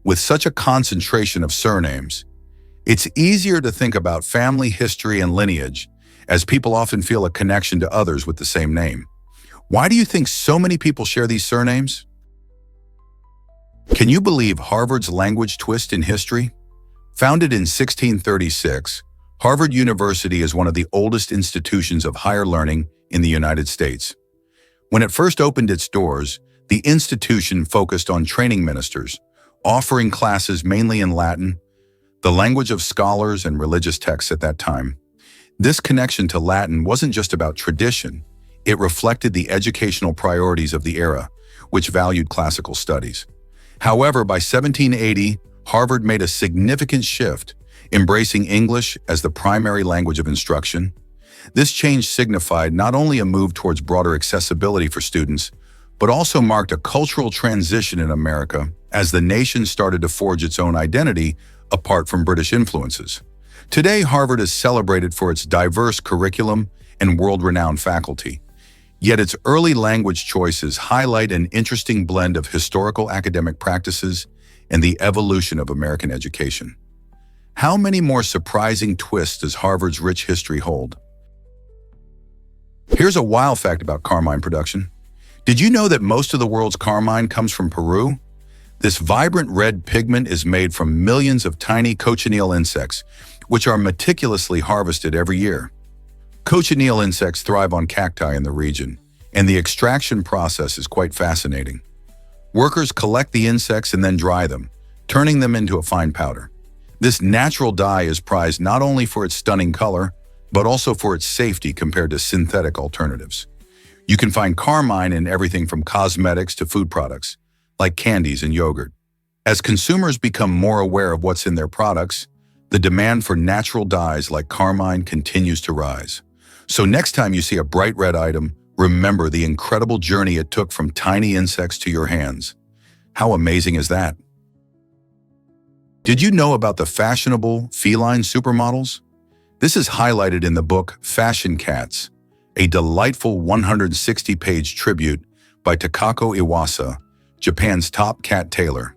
With such a concentration of surnames, it's easier to think about family history and lineage, as people often feel a connection to others with the same name. Why do you think so many people share these surnames? Can you believe Harvard's language twist in history? Founded in 1636, Harvard University is one of the oldest institutions of higher learning in the United States. When it first opened its doors, the institution focused on training ministers, offering classes mainly in Latin, the language of scholars and religious texts at that time. This connection to Latin wasn't just about tradition, it reflected the educational priorities of the era, which valued classical studies. However, by 1780, Harvard made a significant shift, embracing English as the primary language of instruction. This change signified not only a move towards broader accessibility for students, but also marked a cultural transition in America as the nation started to forge its own identity apart from British influences. Today, Harvard is celebrated for its diverse curriculum and world-renowned faculty. Yet its early language choices highlight an interesting blend of historical academic practices and the evolution of American education. How many more surprising twists does Harvard's rich history hold? Here's a wild fact about carmine production. Did you know that most of the world's carmine comes from Peru? This vibrant red pigment is made from millions of tiny cochineal insects, which are meticulously harvested every year. Cochineal insects thrive on cacti in the region, and the extraction process is quite fascinating. Workers collect the insects and then dry them, turning them into a fine powder. This natural dye is prized not only for its stunning color, but also for its safety compared to synthetic alternatives. You can find carmine in everything from cosmetics to food products, like candies and yogurt. As consumers become more aware of what's in their products, the demand for natural dyes like carmine continues to rise. So next time you see a bright red item, remember the incredible journey it took from tiny insects to your hands. How amazing is that? Did you know about the fashionable feline supermodels? This is highlighted in the book Fashion Cats, a delightful 160-page tribute by Takako Iwasa, Japan's top cat tailor.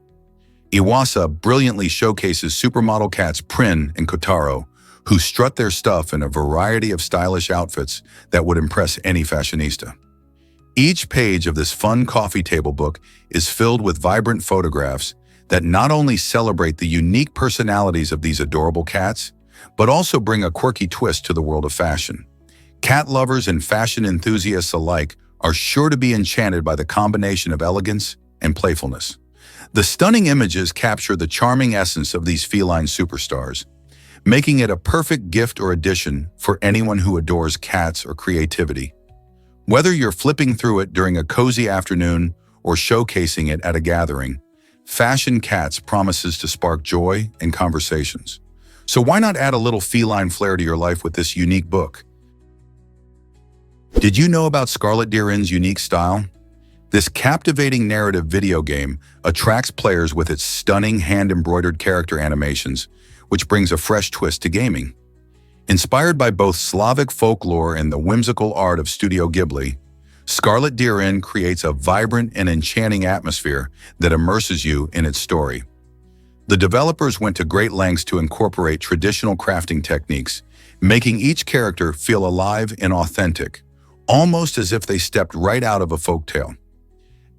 Iwasa brilliantly showcases supermodel cats Prin and Kotaro, who strut their stuff in a variety of stylish outfits that would impress any fashionista. Each page of this fun coffee table book is filled with vibrant photographs that not only celebrate the unique personalities of these adorable cats, but also bring a quirky twist to the world of fashion. Cat lovers and fashion enthusiasts alike are sure to be enchanted by the combination of elegance and playfulness. The stunning images capture the charming essence of these feline superstars, making it a perfect gift or addition for anyone who adores cats or creativity. Whether you're flipping through it during a cozy afternoon or showcasing it at a gathering, Fashion Cats promises to spark joy and conversations. So why not add a little feline flair to your life with this unique book? Did you know about Scarlet Deer Inn's unique style? This captivating narrative video game attracts players with its stunning hand-embroidered character animations, which brings a fresh twist to gaming. Inspired by both Slavic folklore and the whimsical art of Studio Ghibli, Scarlet Deer Inn creates a vibrant and enchanting atmosphere that immerses you in its story. The developers went to great lengths to incorporate traditional crafting techniques, making each character feel alive and authentic, almost as if they stepped right out of a folktale.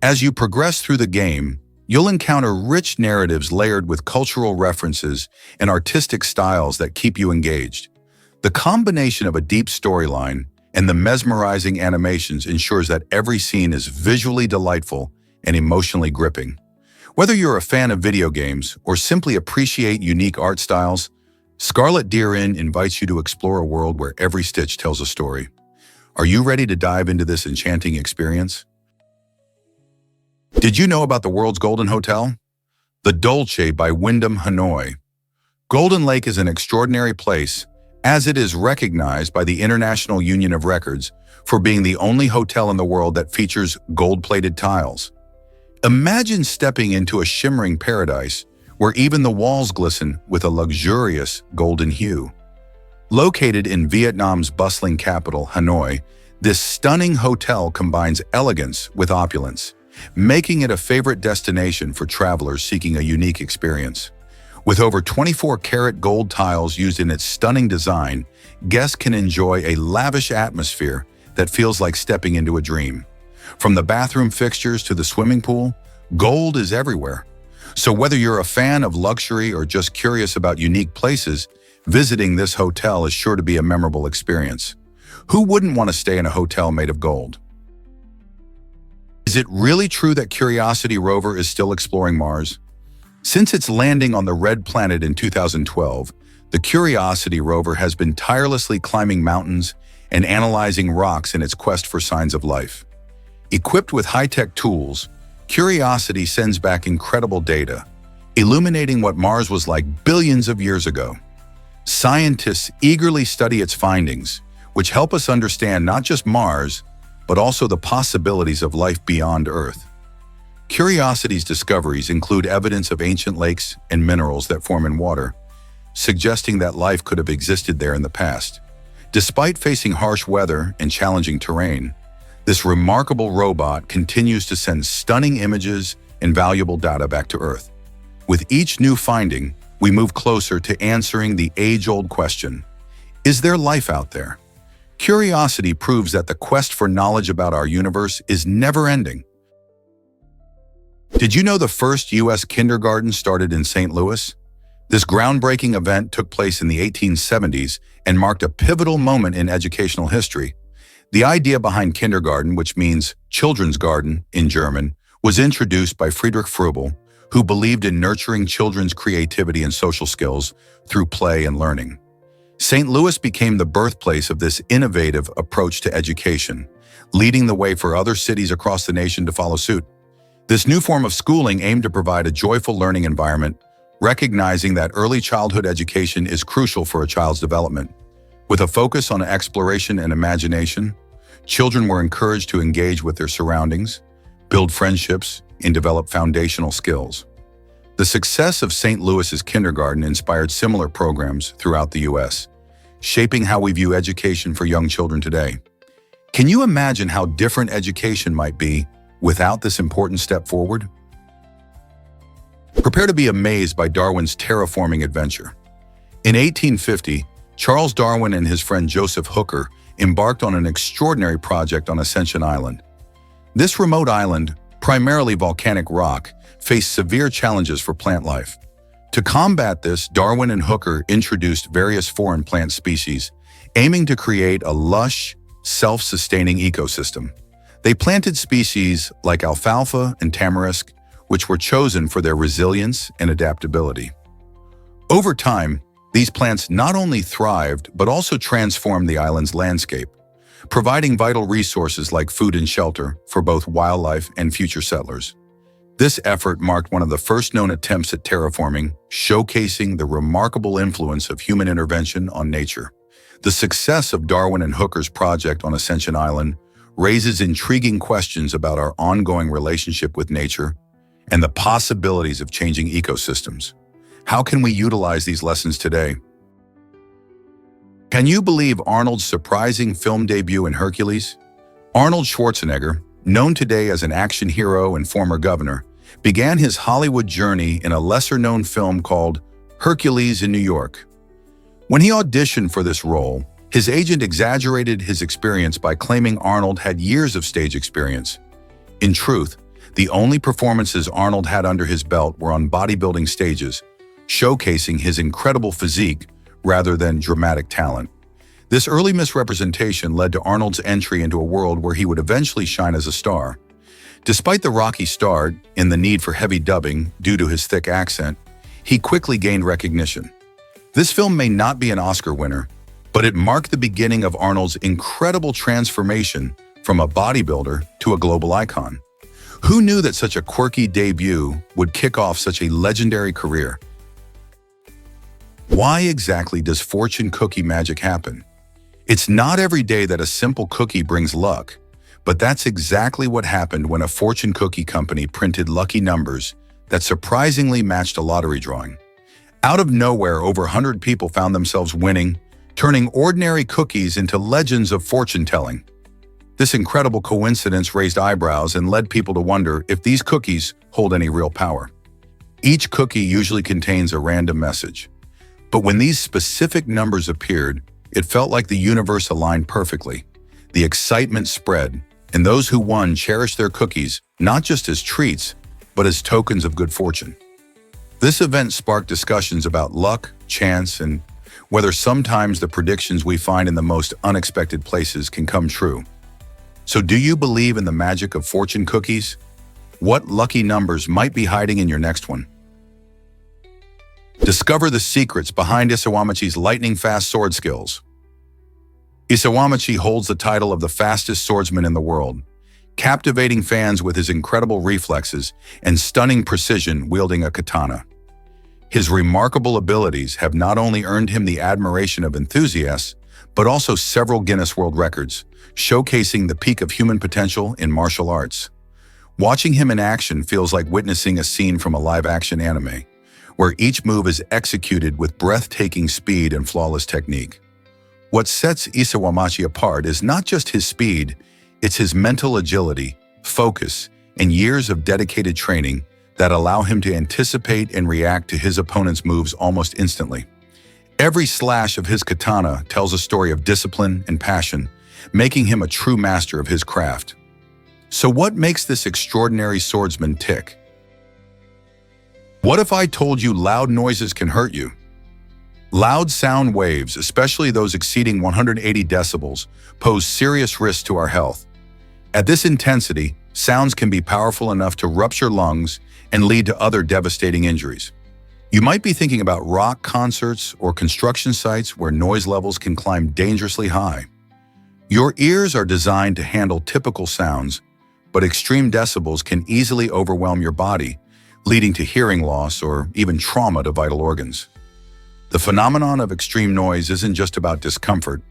As you progress through the game, you'll encounter rich narratives layered with cultural references and artistic styles that keep you engaged. The combination of a deep storyline and the mesmerizing animations ensures that every scene is visually delightful and emotionally gripping. Whether you're a fan of video games or simply appreciate unique art styles, Scarlet Deer Inn invites you to explore a world where every stitch tells a story. Are you ready to dive into this enchanting experience? Did you know about the world's golden hotel? The Dolce by Wyndham Hanoi. Golden Lake is an extraordinary place, as it is recognized by the International Union of Records for being the only hotel in the world that features gold-plated tiles. Imagine stepping into a shimmering paradise where even the walls glisten with a luxurious golden hue. Located in Vietnam's bustling capital, Hanoi, this stunning hotel combines elegance with opulence, making it a favorite destination for travelers seeking a unique experience. With over 24-karat gold tiles used in its stunning design, guests can enjoy a lavish atmosphere that feels like stepping into a dream. From the bathroom fixtures to the swimming pool, gold is everywhere. So whether you're a fan of luxury or just curious about unique places, visiting this hotel is sure to be a memorable experience. Who wouldn't want to stay in a hotel made of gold? Is it really true that Curiosity rover is still exploring Mars? Since its landing on the Red Planet in 2012, The Curiosity rover has been tirelessly climbing mountains and analyzing rocks in its quest for signs of life. Equipped with high-tech tools, Curiosity sends back incredible data, illuminating what Mars was like billions of years ago. Scientists eagerly study its findings, which help us understand not just Mars, but also the possibilities of life beyond Earth. Curiosity's discoveries include evidence of ancient lakes and minerals that form in water, suggesting that life could have existed there in the past. Despite facing harsh weather and challenging terrain, this remarkable robot continues to send stunning images and valuable data back to Earth. With each new finding, we move closer to answering the age-old question, is there life out there? Curiosity proves that the quest for knowledge about our universe is never-ending. Did you know the first U.S. kindergarten started in St. Louis? This groundbreaking event took place in the 1870s and marked a pivotal moment in educational history. The idea behind kindergarten, which means children's garden in German, was introduced by Friedrich Froebel, who believed in nurturing children's creativity and social skills through play and learning. St. Louis became the birthplace of this innovative approach to education, leading the way for other cities across the nation to follow suit. This new form of schooling aimed to provide a joyful learning environment, recognizing that early childhood education is crucial for a child's development. With a focus on exploration and imagination, children were encouraged to engage with their surroundings, build friendships, and develop foundational skills. The success of St. Louis's kindergarten inspired similar programs throughout the U.S., shaping how we view education for young children today. Can you imagine how different education might be without this important step forward? Prepare to be amazed by Darwin's terraforming adventure. In 1850, Charles Darwin and his friend Joseph Hooker embarked on an extraordinary project on Ascension Island. This remote island, primarily volcanic rock, faced severe challenges for plant life. To combat this, Darwin and Hooker introduced various foreign plant species, aiming to create a lush, self-sustaining ecosystem. They planted species like alfalfa and tamarisk, which were chosen for their resilience and adaptability. Over time, these plants not only thrived, but also transformed the island's landscape, providing vital resources like food and shelter for both wildlife and future settlers. This effort marked one of the first known attempts at terraforming, showcasing the remarkable influence of human intervention on nature. The success of Darwin and Hooker's project on Ascension Island raises intriguing questions about our ongoing relationship with nature and the possibilities of changing ecosystems. How can we utilize these lessons today? Can you believe Arnold's surprising film debut in Hercules? Arnold Schwarzenegger, known today as an action hero and former governor, began his Hollywood journey in a lesser-known film called Hercules in New York. When he auditioned for this role, his agent exaggerated his experience by claiming Arnold had years of stage experience. In truth, the only performances Arnold had under his belt were on bodybuilding stages, showcasing his incredible physique rather than dramatic talent. This early misrepresentation led to Arnold's entry into a world where he would eventually shine as a star. Despite the rocky start and the need for heavy dubbing due to his thick accent, he quickly gained recognition. This film may not be an Oscar winner, but it marked the beginning of Arnold's incredible transformation from a bodybuilder to a global icon. Who knew that such a quirky debut would kick off such a legendary career? Why exactly does fortune cookie magic happen? It's not every day that a simple cookie brings luck, but that's exactly what happened when a fortune cookie company printed lucky numbers that surprisingly matched a lottery drawing. Out of nowhere, over 100 people found themselves winning, turning ordinary cookies into legends of fortune-telling. This incredible coincidence raised eyebrows and led people to wonder if these cookies hold any real power. Each cookie usually contains a random message, but when these specific numbers appeared, it felt like the universe aligned perfectly. The excitement spread, and those who won cherished their cookies not just as treats, but as tokens of good fortune. This event sparked discussions about luck, chance, and whether sometimes the predictions we find in the most unexpected places can come true. So do you believe in the magic of fortune cookies? What lucky numbers might be hiding in your next one? Discover the secrets behind Isawamachi's lightning-fast sword skills. Isawamachi holds the title of the fastest swordsman in the world, captivating fans with his incredible reflexes and stunning precision wielding a katana. His remarkable abilities have not only earned him the admiration of enthusiasts, but also several Guinness World Records, showcasing the peak of human potential in martial arts. Watching him in action feels like witnessing a scene from a live-action anime, where each move is executed with breathtaking speed and flawless technique. What sets Isawamachi apart is not just his speed, it's his mental agility, focus, and years of dedicated training that allow him to anticipate and react to his opponent's moves almost instantly. Every slash of his katana tells a story of discipline and passion, making him a true master of his craft. So what makes this extraordinary swordsman tick? What if I told you loud noises can hurt you? Loud sound waves, especially those exceeding 180 decibels, pose serious risks to our health. At this intensity, sounds can be powerful enough to rupture lungs and lead to other devastating injuries. You might be thinking about rock concerts or construction sites where noise levels can climb dangerously high. Your ears are designed to handle typical sounds, but extreme decibels can easily overwhelm your body, leading to hearing loss or even trauma to vital organs. The phenomenon of extreme noise isn't just about discomfort.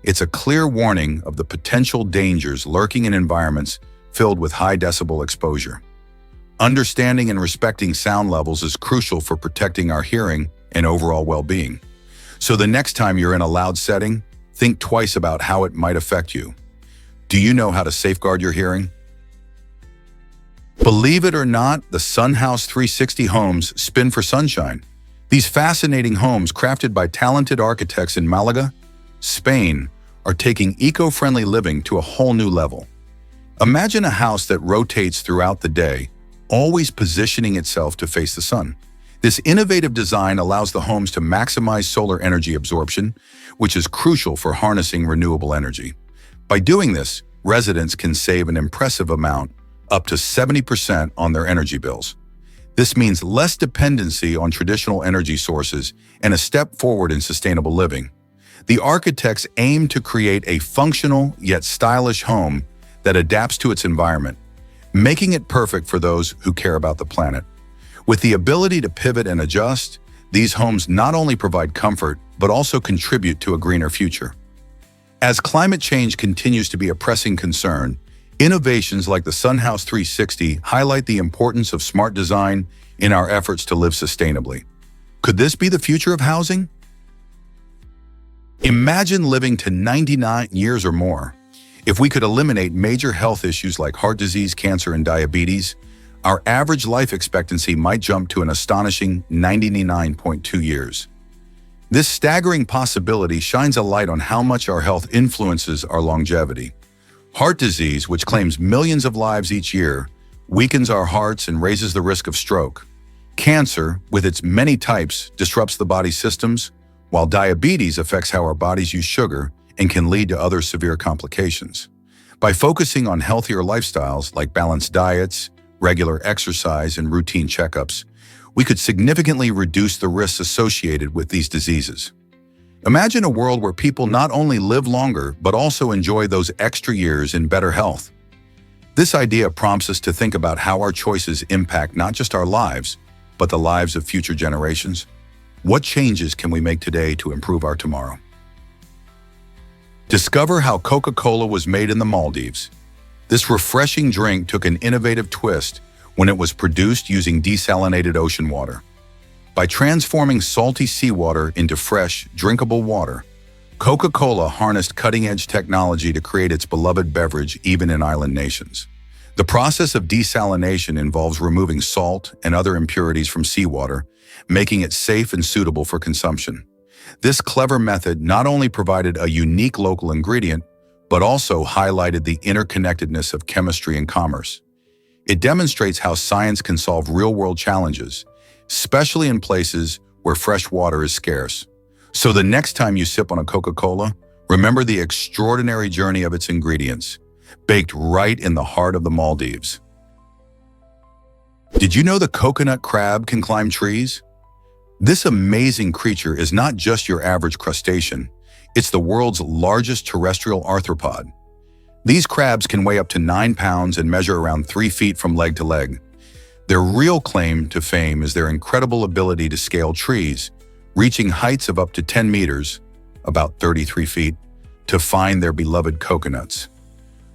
It's a clear warning of the potential dangers lurking in environments filled with high decibel exposure. Understanding and respecting sound levels is crucial for protecting our hearing and overall well-being. So the next time you're in a loud setting, think twice about how it might affect you. Do you know how to safeguard your hearing? Believe it or not, the Sunhouse 360 homes spin for sunshine. These fascinating homes, crafted by talented architects in Malaga, Spain, are taking eco-friendly living to a whole new level. Imagine a house that rotates throughout the day, always positioning itself to face the sun. This innovative design allows the homes to maximize solar energy absorption, which is crucial for harnessing renewable energy. By doing this, residents can save an impressive amount, up to 70% on their energy bills. This means less dependency on traditional energy sources and a step forward in sustainable living. The architects aim to create a functional yet stylish home that adapts to its environment, making it perfect for those who care about the planet. With the ability to pivot and adjust, these homes not only provide comfort, but also contribute to a greener future. As climate change continues to be a pressing concern, innovations like the Sunhouse 360 highlight the importance of smart design in our efforts to live sustainably. Could this be the future of housing? Imagine living to 99 years or more. If we could eliminate major health issues like heart disease, cancer, and diabetes, our average life expectancy might jump to an astonishing 99.2 years. This staggering possibility shines a light on how much our health influences our longevity. Heart disease, which claims millions of lives each year, weakens our hearts and raises the risk of stroke. Cancer, with its many types, disrupts the body's systems, while diabetes affects how our bodies use sugar and can lead to other severe complications. By focusing on healthier lifestyles like balanced diets, regular exercise, and routine checkups, we could significantly reduce the risks associated with these diseases. Imagine a world where people not only live longer, but also enjoy those extra years in better health. This idea prompts us to think about how our choices impact not just our lives, but the lives of future generations. What changes can we make today to improve our tomorrow? Discover how Coca-Cola was made in the Maldives. This refreshing drink took an innovative twist when it was produced using desalinated ocean water. By transforming salty seawater into fresh, drinkable water, Coca-Cola harnessed cutting-edge technology to create its beloved beverage even in island nations. The process of desalination involves removing salt and other impurities from seawater, making it safe and suitable for consumption. This clever method not only provided a unique local ingredient, but also highlighted the interconnectedness of chemistry and commerce. It demonstrates how science can solve real-world challenges, especially in places where fresh water is scarce. So the next time you sip on a Coca-Cola, remember the extraordinary journey of its ingredients, baked right in the heart of the Maldives. Did you know the coconut crab can climb trees? This amazing creature is not just your average crustacean, it's the world's largest terrestrial arthropod. These crabs can weigh up to 9 pounds and measure around 3 feet from leg to leg. Their real claim to fame is their incredible ability to scale trees, reaching heights of up to 10 meters, about 33 feet, to find their beloved coconuts.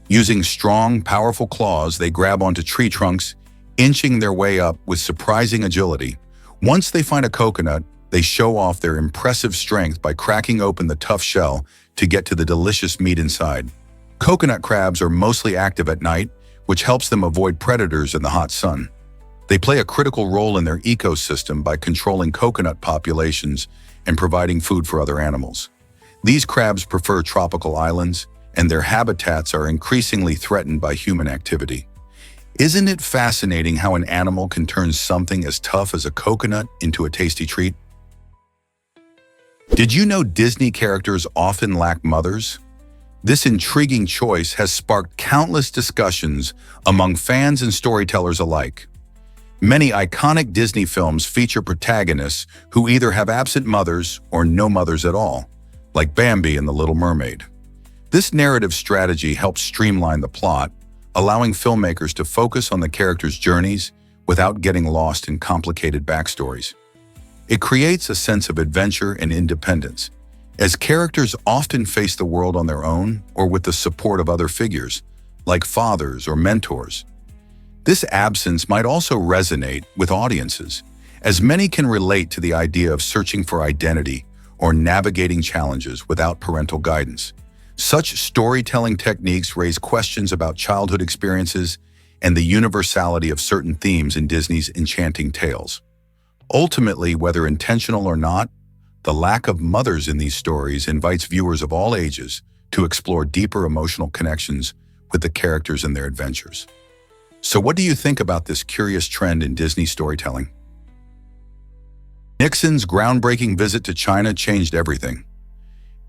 Using strong, powerful claws, they grab onto tree trunks, inching their way up with surprising agility. Once they find a coconut, they show off their impressive strength by cracking open the tough shell to get to the delicious meat inside. Coconut crabs are mostly active at night, which helps them avoid predators in the hot sun. They play a critical role in their ecosystem by controlling coconut populations and providing food for other animals. These crabs prefer tropical islands, and their habitats are increasingly threatened by human activity. Isn't it fascinating how an animal can turn something as tough as a coconut into a tasty treat? Did you know Disney characters often lack mothers? This intriguing choice has sparked countless discussions among fans and storytellers alike. Many iconic Disney films feature protagonists who either have absent mothers or no mothers at all, like Bambi in The Little Mermaid. This narrative strategy helps streamline the plot, allowing filmmakers to focus on the characters' journeys without getting lost in complicated backstories. It creates a sense of adventure and independence, as characters often face the world on their own or with the support of other figures, like fathers or mentors. This absence might also resonate with audiences, as many can relate to the idea of searching for identity or navigating challenges without parental guidance. Such storytelling techniques raise questions about childhood experiences and the universality of certain themes in Disney's enchanting tales. Ultimately, whether intentional or not, the lack of mothers in these stories invites viewers of all ages to explore deeper emotional connections with the characters and their adventures. So what do you think about this curious trend in Disney storytelling? Nixon's groundbreaking visit to China changed everything.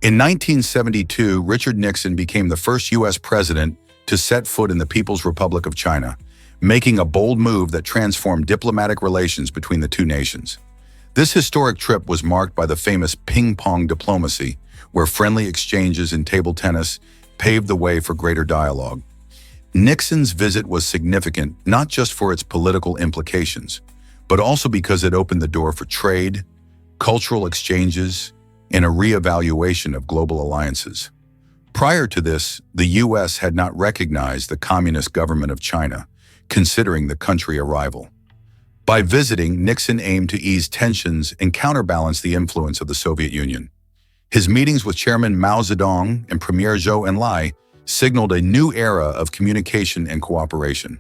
In 1972, Richard Nixon became the first U.S. president to set foot in the People's Republic of China, making a bold move that transformed diplomatic relations between the two nations. This historic trip was marked by the famous ping-pong diplomacy, where friendly exchanges in table tennis paved the way for greater dialogue. Nixon's visit was significant not just for its political implications, but also because it opened the door for trade, cultural exchanges, and a re-evaluation of global alliances. Prior to this, the U.S. had not recognized the Communist government of China, considering the country a rival. By visiting, Nixon aimed to ease tensions and counterbalance the influence of the Soviet Union. His meetings with Chairman Mao Zedong and Premier Zhou Enlai signaled a new era of communication and cooperation.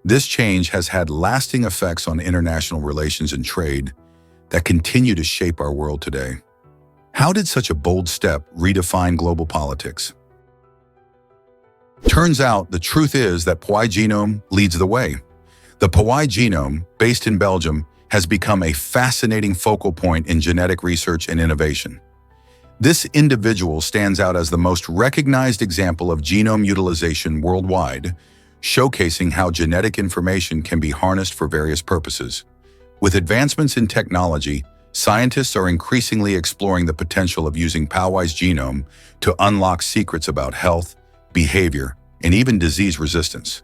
This change has had lasting effects on international relations and trade that continue to shape our world today. How did such a bold step redefine global politics? Turns out the truth is that Powai genome leads the way. The Powai genome, based in Belgium, has become a fascinating focal point in genetic research and innovation. This individual stands out as the most recognized example of genome utilization worldwide, showcasing how genetic information can be harnessed for various purposes. With advancements in technology, scientists are increasingly exploring the potential of using Powai's genome to unlock secrets about health, behavior, and even disease resistance.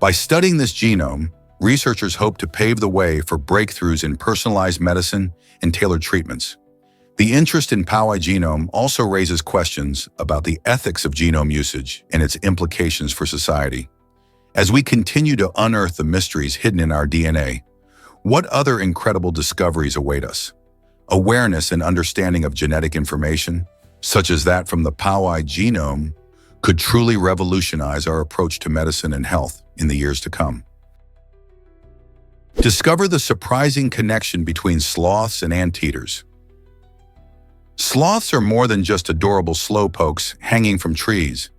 By studying this genome, researchers hope to pave the way for breakthroughs in personalized medicine and tailored treatments. The interest in Powai genome also raises questions about the ethics of genome usage and its implications for society. As we continue to unearth the mysteries hidden in our DNA, what other incredible discoveries await us? Awareness and understanding of genetic information, such as that from the Powai genome, could truly revolutionize our approach to medicine and health in the years to come. Discover the surprising connection between sloths and anteaters. Sloths are more than just adorable slowpokes hanging from trees.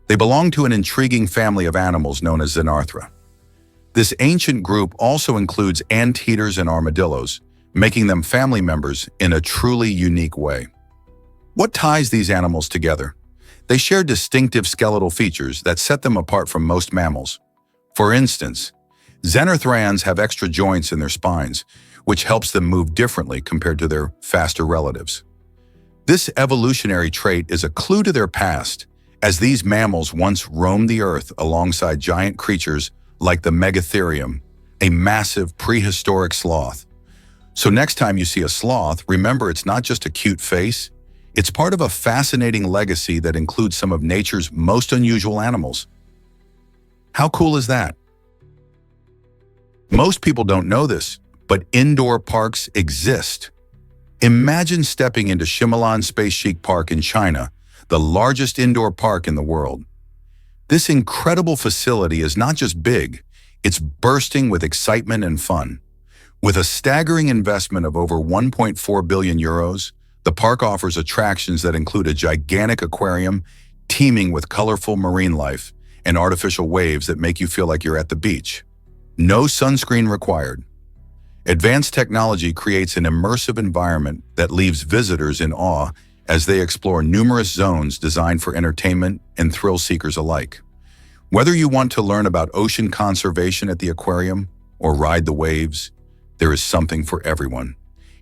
They belong to an intriguing family of animals known as Xenarthra. This ancient group also includes anteaters and armadillos, making them family members in a truly unique way. What ties these animals together? They share distinctive skeletal features that set them apart from most mammals. For instance, Xenarthrans have extra joints in their spines, which helps them move differently compared to their faster relatives. This evolutionary trait is a clue to their past, as these mammals once roamed the earth alongside giant creatures like the megatherium, a massive prehistoric sloth. So next time you see a sloth, remember it's not just a cute face, it's part of a fascinating legacy that includes some of nature's most unusual animals. How cool is that? Most people don't know this, but indoor parks exist. Imagine stepping into Shimilan Space Chic Park in China, the largest indoor park in the world. This incredible facility is not just big, it's bursting with excitement and fun. With a staggering investment of over 1.4 billion euros, the park offers attractions that include a gigantic aquarium teeming with colorful marine life and artificial waves that make you feel like you're at the beach. No sunscreen required. Advanced technology creates an immersive environment that leaves visitors in awe as they explore numerous zones designed for entertainment and thrill seekers alike. Whether you want to learn about ocean conservation at the aquarium or ride the waves, there is something for everyone.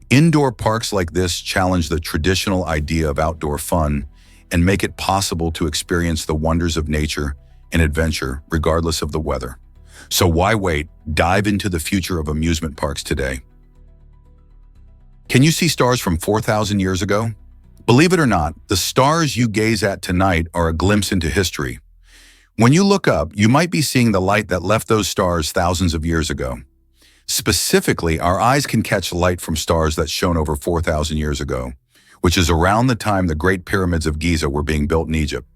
Indoor parks like this challenge the traditional idea of outdoor fun and make it possible to experience the wonders of nature and adventure regardless of the weather. So why wait? Dive into the future of amusement parks today. Can you see stars from 4,000 years ago? Believe it or not, the stars you gaze at tonight are a glimpse into history. When you look up, you might be seeing the light that left those stars thousands of years ago. Specifically, our eyes can catch light from stars that shone over 4,000 years ago, which is around the time the Great Pyramids of Giza were being built in Egypt.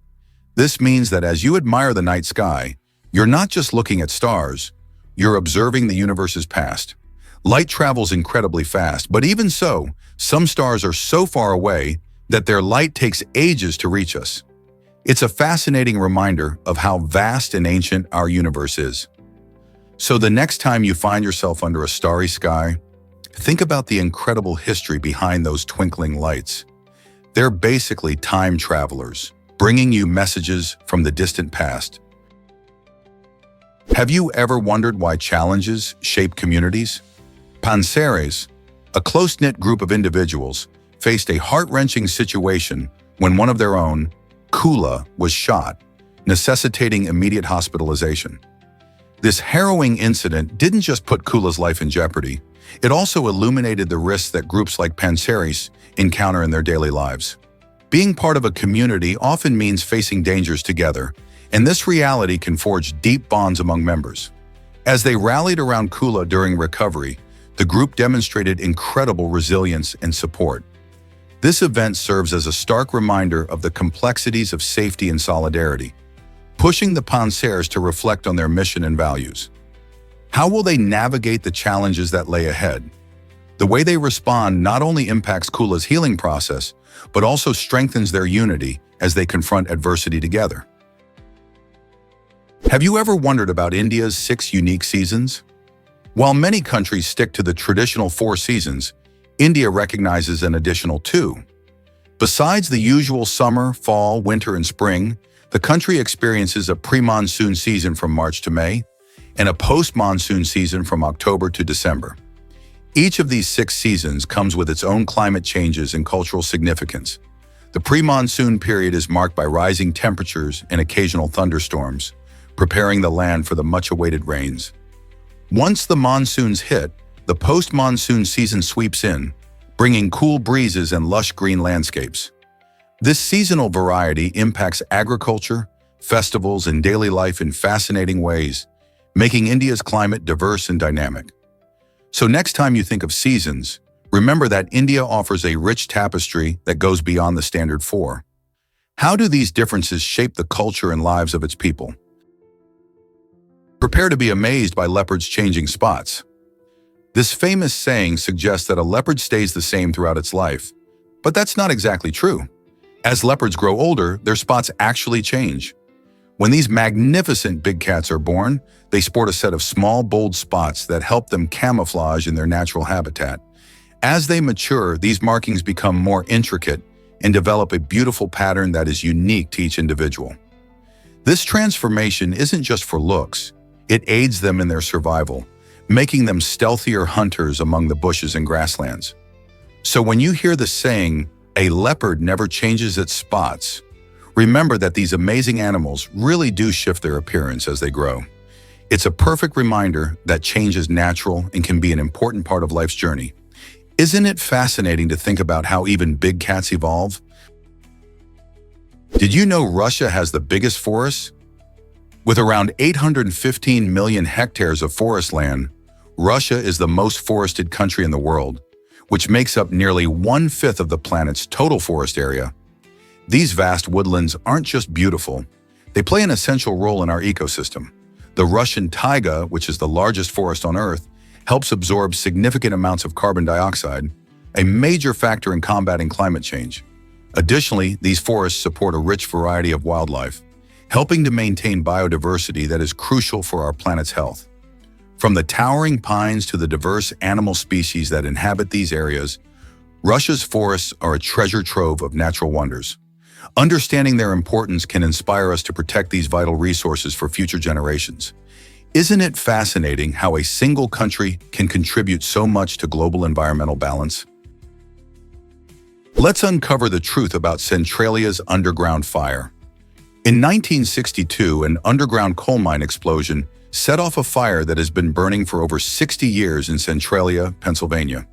This means that as you admire the night sky, you're not just looking at stars, you're observing the universe's past. Light travels incredibly fast, but even so, some stars are so far away that their light takes ages to reach us. It's a fascinating reminder of how vast and ancient our universe is. So the next time you find yourself under a starry sky, think about the incredible history behind those twinkling lights. They're basically time travelers, bringing you messages from the distant past. Have you ever wondered why challenges shape communities? Panseres, a close-knit group of individuals, faced a heart-wrenching situation when one of their own, Kula, was shot, necessitating immediate hospitalization. This harrowing incident didn't just put Kula's life in jeopardy, it also illuminated the risks that groups like Panseres encounter in their daily lives. Being part of a community often means facing dangers together, and this reality can forge deep bonds among members. As they rallied around Kula during recovery, the group demonstrated incredible resilience and support. This event serves as a stark reminder of the complexities of safety and solidarity, pushing the Panseres to reflect on their mission and values. How will they navigate the challenges that lay ahead? The way they respond not only impacts Kula's healing process, but also strengthens their unity as they confront adversity together. Have you ever wondered about India's 6 unique seasons? While many countries stick to the traditional 4 seasons, India recognizes an additional 2. Besides the usual summer, fall, winter, and spring, the country experiences a pre-monsoon season from March to May and a post-monsoon season from October to December. Each of these 6 seasons comes with its own climate changes and cultural significance. The pre-monsoon period is marked by rising temperatures and occasional thunderstorms, preparing the land for the much-awaited rains. Once the monsoons hit, the post-monsoon season sweeps in, bringing cool breezes and lush green landscapes. This seasonal variety impacts agriculture, festivals, and daily life in fascinating ways, making India's climate diverse and dynamic. So next time you think of seasons, remember that India offers a rich tapestry that goes beyond the standard 4. How do these differences shape the culture and lives of its people? Prepare to be amazed by leopards' changing spots. This famous saying suggests that a leopard stays the same throughout its life, but that's not exactly true. As leopards grow older, their spots actually change. When these magnificent big cats are born, they sport a set of small, bold spots that help them camouflage in their natural habitat. As they mature, these markings become more intricate and develop a beautiful pattern that is unique to each individual. This transformation isn't just for looks, it aids them in their survival, making them stealthier hunters among the bushes and grasslands. So when you hear the saying, "A leopard never changes its spots," remember that these amazing animals really do shift their appearance as they grow. It's a perfect reminder that change is natural and can be an important part of life's journey. Isn't it fascinating to think about how even big cats evolve? Did you know Russia has the biggest forests? With around 815 million hectares of forest land, Russia is the most forested country in the world, which makes up nearly 1/5 of the planet's total forest area. These vast woodlands aren't just beautiful, they play an essential role in our ecosystem. The Russian taiga, which is the largest forest on Earth, helps absorb significant amounts of carbon dioxide, a major factor in combating climate change. Additionally, these forests support a rich variety of wildlife, helping to maintain biodiversity that is crucial for our planet's health. From the towering pines to the diverse animal species that inhabit these areas, Russia's forests are a treasure trove of natural wonders. Understanding their importance can inspire us to protect these vital resources for future generations. Isn't it fascinating how a single country can contribute so much to global environmental balance? Let's uncover the truth about Centralia's underground fire. In 1962, an underground coal mine explosion set off a fire that has been burning for over 60 years in Centralia, Pennsylvania.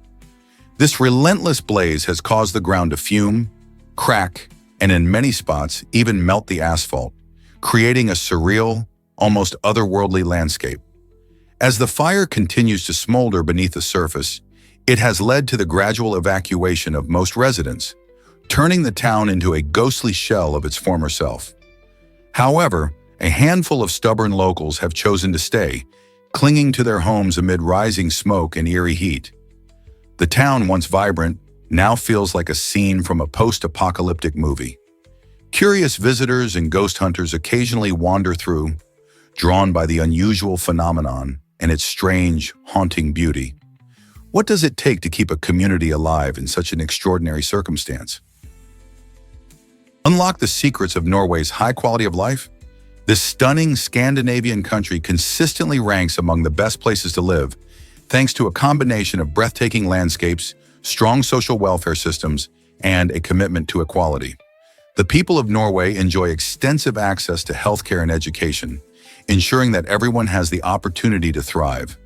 This relentless blaze has caused the ground to fume, crack, and in many spots even melt the asphalt, creating a surreal, almost otherworldly landscape. As the fire continues to smolder beneath the surface, it has led to the gradual evacuation of most residents, turning the town into a ghostly shell of its former self. However, a handful of stubborn locals have chosen to stay, clinging to their homes amid rising smoke and eerie heat. The town, once vibrant, now feels like a scene from a post-apocalyptic movie. Curious visitors and ghost hunters occasionally wander through, drawn by the unusual phenomenon and its strange, haunting beauty. What does it take to keep a community alive in such an extraordinary circumstance? Unlock the secrets of Norway's high quality of life? This stunning Scandinavian country consistently ranks among the best places to live, thanks to a combination of breathtaking landscapes, strong social welfare systems, and a commitment to equality. The people of Norway enjoy extensive access to healthcare and education, ensuring that everyone has the opportunity to thrive.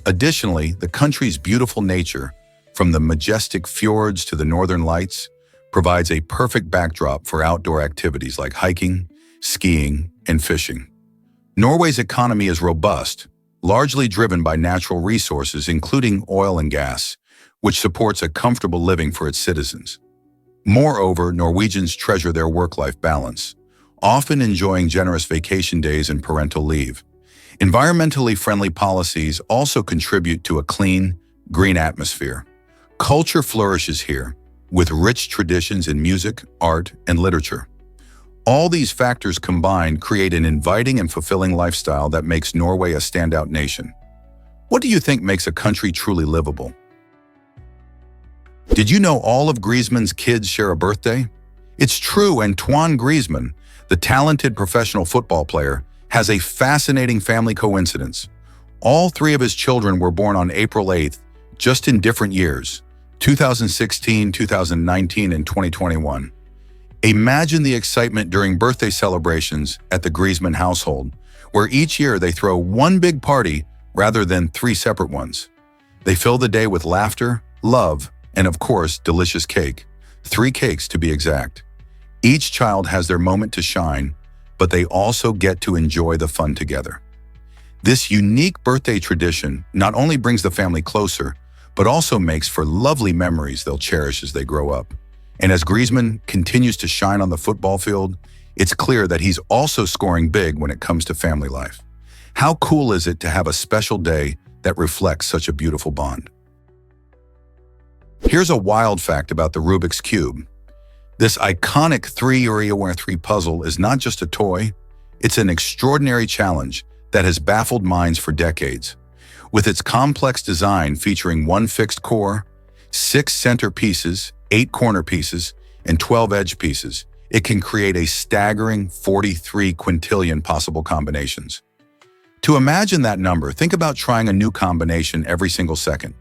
Additionally, the country's beautiful nature, from the majestic fjords to the northern lights, provides a perfect backdrop for outdoor activities like hiking, skiing, and fishing. Norway's economy is robust, largely driven by natural resources including oil and gas, which supports a comfortable living for its citizens. Moreover, Norwegians treasure their work-life balance, often enjoying generous vacation days and parental leave. Environmentally friendly policies also contribute to a clean, green atmosphere. Culture flourishes here, with rich traditions in music, art, and literature. All these factors combined create an inviting and fulfilling lifestyle that makes Norway a standout nation. What do you think makes a country truly livable? Did you know all of Griezmann's kids share a birthday? It's true, Antoine Griezmann, the talented professional football player, has a fascinating family coincidence. All three of his children were born on April 8th, just in different years, 2016, 2019, and 2021. Imagine the excitement during birthday celebrations at the Griezmann household, where each year they throw one big party rather than three separate ones. They fill the day with laughter, love, and of course, delicious cake. 3 cakes to be exact. Each child has their moment to shine, but they also get to enjoy the fun together. This unique birthday tradition not only brings the family closer, but also makes for lovely memories they'll cherish as they grow up. And as Griezmann continues to shine on the football field, it's clear that he's also scoring big when it comes to family life. How cool is it to have a special day that reflects such a beautiful bond? Here's a wild fact about the Rubik's Cube. This iconic 3x3 puzzle is not just a toy, it's an extraordinary challenge that has baffled minds for decades. With its complex design featuring 1 fixed core, 6 center pieces, 8 corner pieces, and 12 edge pieces, it can create a staggering 43 quintillion possible combinations. To imagine that number, think about trying a new combination every single second.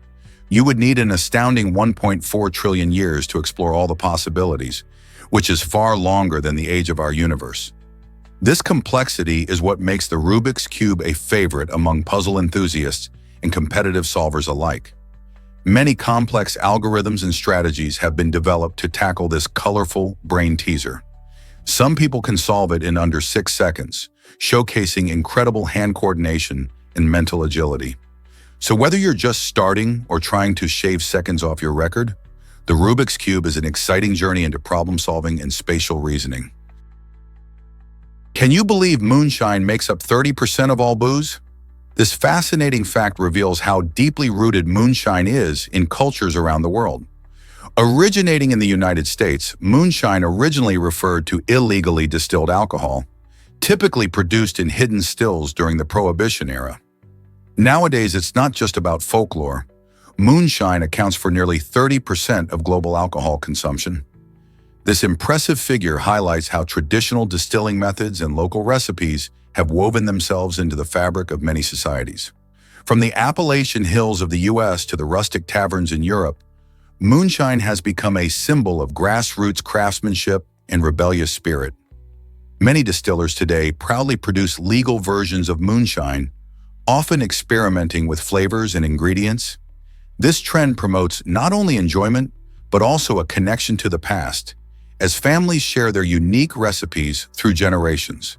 You would need an astounding 1.4 trillion years to explore all the possibilities, which is far longer than the age of our universe. This complexity is what makes the Rubik's Cube a favorite among puzzle enthusiasts and competitive solvers alike. Many complex algorithms and strategies have been developed to tackle this colorful brain teaser. Some people can solve it in under 6 seconds, showcasing incredible hand coordination and mental agility. So whether you're just starting or trying to shave seconds off your record, the Rubik's Cube is an exciting journey into problem solving and spatial reasoning. Can you believe moonshine makes up 30% of all booze? This fascinating fact reveals how deeply rooted moonshine is in cultures around the world. Originating in the United States, moonshine originally referred to illegally distilled alcohol, typically produced in hidden stills during the Prohibition era. Nowadays, it's not just about folklore. Moonshine accounts for nearly 30% of global alcohol consumption. This impressive figure highlights how traditional distilling methods and local recipes have woven themselves into the fabric of many societies. From the Appalachian hills of the US to the rustic taverns in Europe, moonshine has become a symbol of grassroots craftsmanship and rebellious spirit. Many distillers today proudly produce legal versions of moonshine, often experimenting with flavors and ingredients. This trend promotes not only enjoyment, but also a connection to the past, as families share their unique recipes through generations.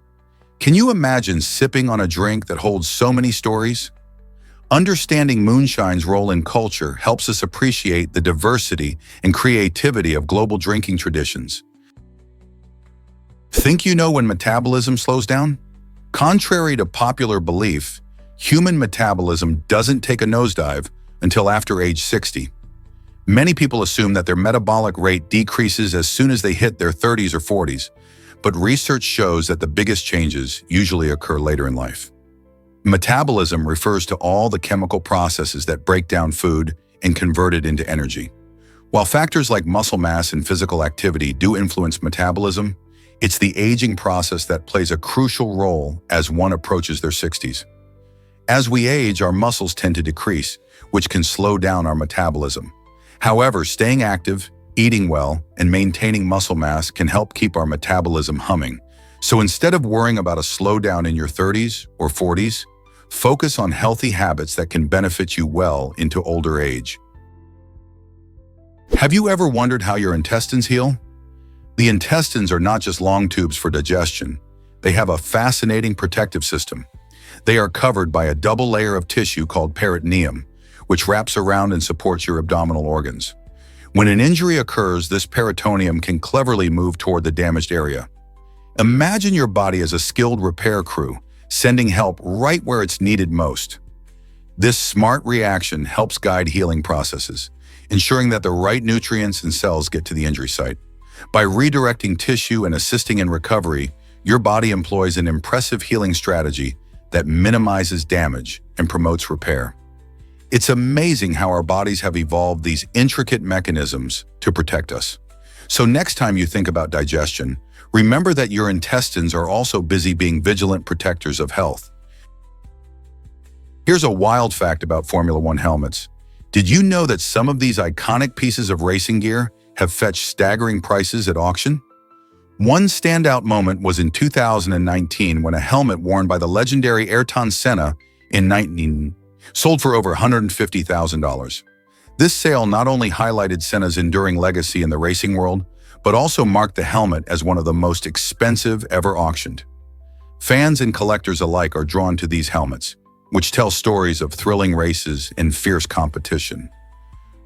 Can you imagine sipping on a drink that holds so many stories? Understanding moonshine's role in culture helps us appreciate the diversity and creativity of global drinking traditions. Think you know when metabolism slows down? Contrary to popular belief, human metabolism doesn't take a nosedive until after age 60. Many people assume that their metabolic rate decreases as soon as they hit their 30s or 40s, but research shows that the biggest changes usually occur later in life. Metabolism refers to all the chemical processes that break down food and convert it into energy. While factors like muscle mass and physical activity do influence metabolism, it's the aging process that plays a crucial role as one approaches their 60s. As we age, our muscles tend to decrease, which can slow down our metabolism. However, staying active, eating well, and maintaining muscle mass can help keep our metabolism humming. So instead of worrying about a slowdown in your 30s or 40s, focus on healthy habits that can benefit you well into older age. Have you ever wondered how your intestines heal? The intestines are not just long tubes for digestion. They have a fascinating protective system. They are covered by a double layer of tissue called peritoneum, which wraps around and supports your abdominal organs. When an injury occurs, this peritoneum can cleverly move toward the damaged area. Imagine your body as a skilled repair crew, sending help right where it's needed most. This smart reaction helps guide healing processes, ensuring that the right nutrients and cells get to the injury site. By redirecting tissue and assisting in recovery, your body employs an impressive healing strategy that minimizes damage and promotes repair. It's amazing how our bodies have evolved these intricate mechanisms to protect us. So next time you think about digestion, remember that your intestines are also busy being vigilant protectors of health. Here's a wild fact about Formula One helmets. Did you know that some of these iconic pieces of racing gear have fetched staggering prices at auction? One standout moment was in 2019 when a helmet worn by the legendary Ayrton Senna sold for over $150,000. This sale not only highlighted Senna's enduring legacy in the racing world, but also marked the helmet as one of the most expensive ever auctioned. Fans and collectors alike are drawn to these helmets, which tell stories of thrilling races and fierce competition.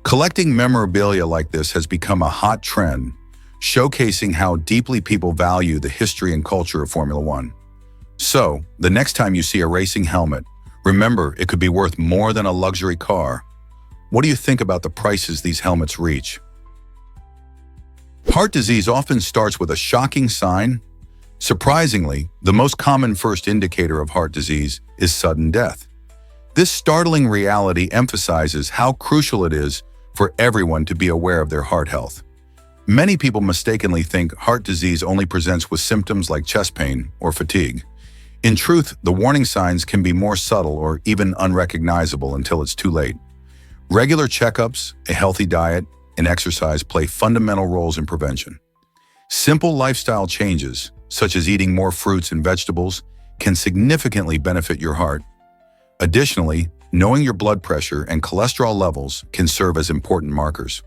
Collecting memorabilia like this has become a hot trend, showcasing how deeply people value the history and culture of Formula One. So, the next time you see a racing helmet, remember it could be worth more than a luxury car. What do you think about the prices these helmets reach? Heart disease often starts with a shocking sign. Surprisingly, the most common first indicator of heart disease is sudden death. This startling reality emphasizes how crucial it is for everyone to be aware of their heart health. Many people mistakenly think heart disease only presents with symptoms like chest pain or fatigue. In truth, the warning signs can be more subtle or even unrecognizable until it's too late. Regular checkups, a healthy diet, and exercise play fundamental roles in prevention. Simple lifestyle changes, such as eating more fruits and vegetables, can significantly benefit your heart. Additionally, knowing your blood pressure and cholesterol levels can serve as important markers.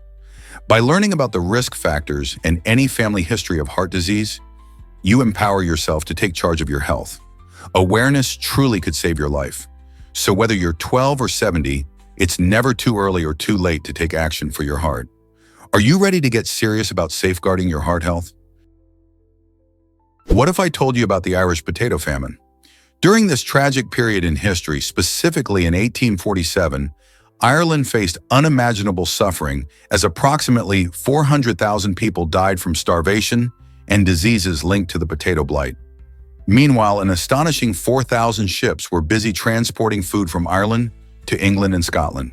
By learning about the risk factors and any family history of heart disease, you empower yourself to take charge of your health. Awareness truly could save your life. So whether you're 12 or 70, it's never too early or too late to take action for your heart. Are you ready to get serious about safeguarding your heart health? What if I told you about the Irish potato famine? During this tragic period in history, specifically in 1847, Ireland faced unimaginable suffering as approximately 400,000 people died from starvation and diseases linked to the potato blight. Meanwhile, an astonishing 4,000 ships were busy transporting food from Ireland to England and Scotland.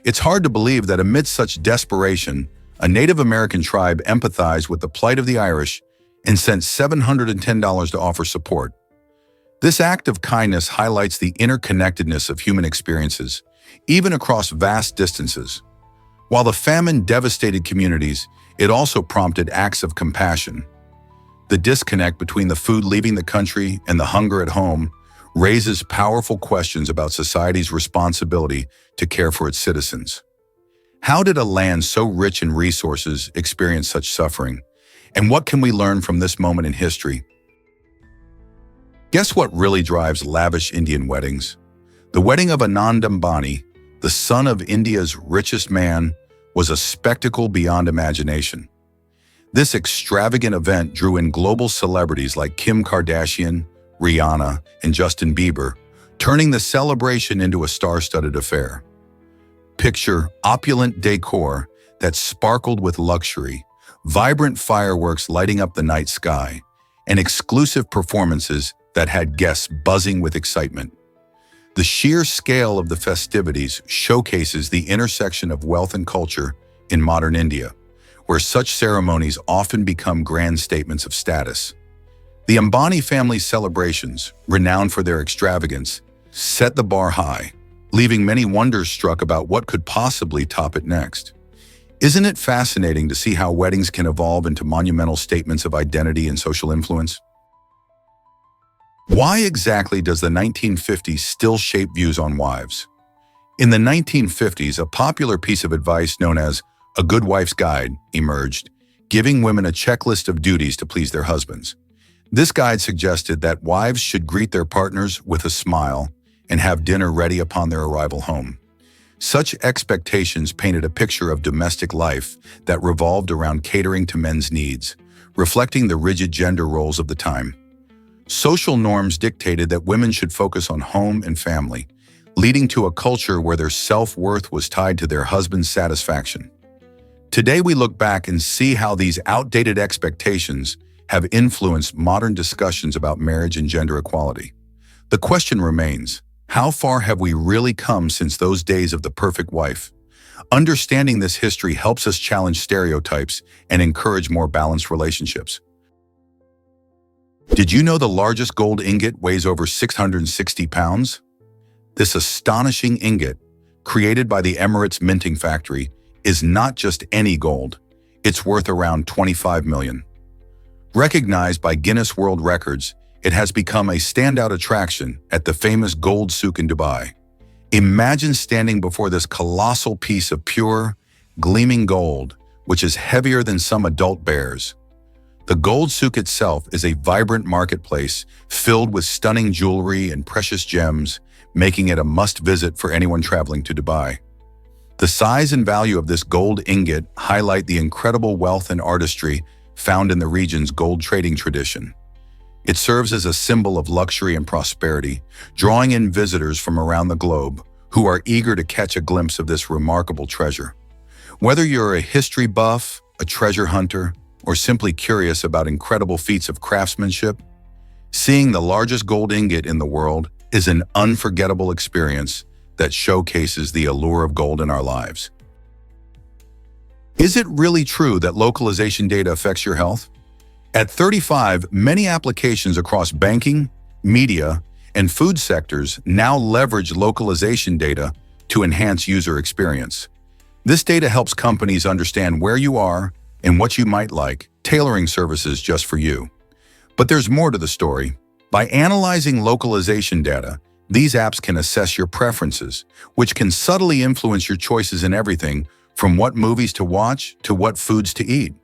It's hard to believe that amidst such desperation, a Native American tribe empathized with the plight of the Irish and sent $710 to offer support. This act of kindness highlights the interconnectedness of human experiences, even across vast distances. While the famine devastated communities, it also prompted acts of compassion. The disconnect between the food leaving the country and the hunger at home raises powerful questions about society's responsibility to care for its citizens. How did a land so rich in resources experience such suffering? And what can we learn from this moment in history? Guess what really drives lavish Indian weddings? The wedding of Anand Ambani, the son of India's richest man, was a spectacle beyond imagination. This extravagant event drew in global celebrities like Kim Kardashian, Rihanna, and Justin Bieber, turning the celebration into a star-studded affair. Picture opulent decor that sparkled with luxury, vibrant fireworks lighting up the night sky, and exclusive performances that had guests buzzing with excitement. The sheer scale of the festivities showcases the intersection of wealth and culture in modern India, where such ceremonies often become grand statements of status. The Ambani family's celebrations, renowned for their extravagance, set the bar high, leaving many wonderstruck about what could possibly top it next. Isn't it fascinating to see how weddings can evolve into monumental statements of identity and social influence? Why exactly does the 1950s still shape views on wives? In the 1950s, a popular piece of advice known as a good wife's guide emerged, giving women a checklist of duties to please their husbands. This guide suggested that wives should greet their partners with a smile and have dinner ready upon their arrival home. Such expectations painted a picture of domestic life that revolved around catering to men's needs, reflecting the rigid gender roles of the time. Social norms dictated that women should focus on home and family, leading to a culture where their self-worth was tied to their husband's satisfaction. Today we look back and see how these outdated expectations have influenced modern discussions about marriage and gender equality. The question remains, how far have we really come since those days of the perfect wife? Understanding this history helps us challenge stereotypes and encourage more balanced relationships. Did you know the largest gold ingot weighs over 660 pounds? This astonishing ingot, created by the Emirates Minting Factory, is not just any gold. It's worth around $25 million. Recognized by Guinness World Records, it has become a standout attraction at the famous Gold Souk in Dubai. Imagine standing before this colossal piece of pure, gleaming gold, which is heavier than some adult bears. The Gold Souk itself is a vibrant marketplace filled with stunning jewelry and precious gems, making it a must-visit for anyone traveling to Dubai. The size and value of this gold ingot highlight the incredible wealth and artistry found in the region's gold trading tradition. It serves as a symbol of luxury and prosperity, drawing in visitors from around the globe who are eager to catch a glimpse of this remarkable treasure. Whether you're a history buff, a treasure hunter, or simply curious about incredible feats of craftsmanship, seeing the largest gold ingot in the world is an unforgettable experience that showcases the allure of gold in our lives. Is it really true that localization data affects your health? At 35, many applications across banking, media, and food sectors now leverage localization data to enhance user experience. This data helps companies understand where you are and what you might like, tailoring services just for you. But there's more to the story. By analyzing localization data, these apps can assess your preferences, which can subtly influence your choices in everything from what movies to watch to what foods to eat.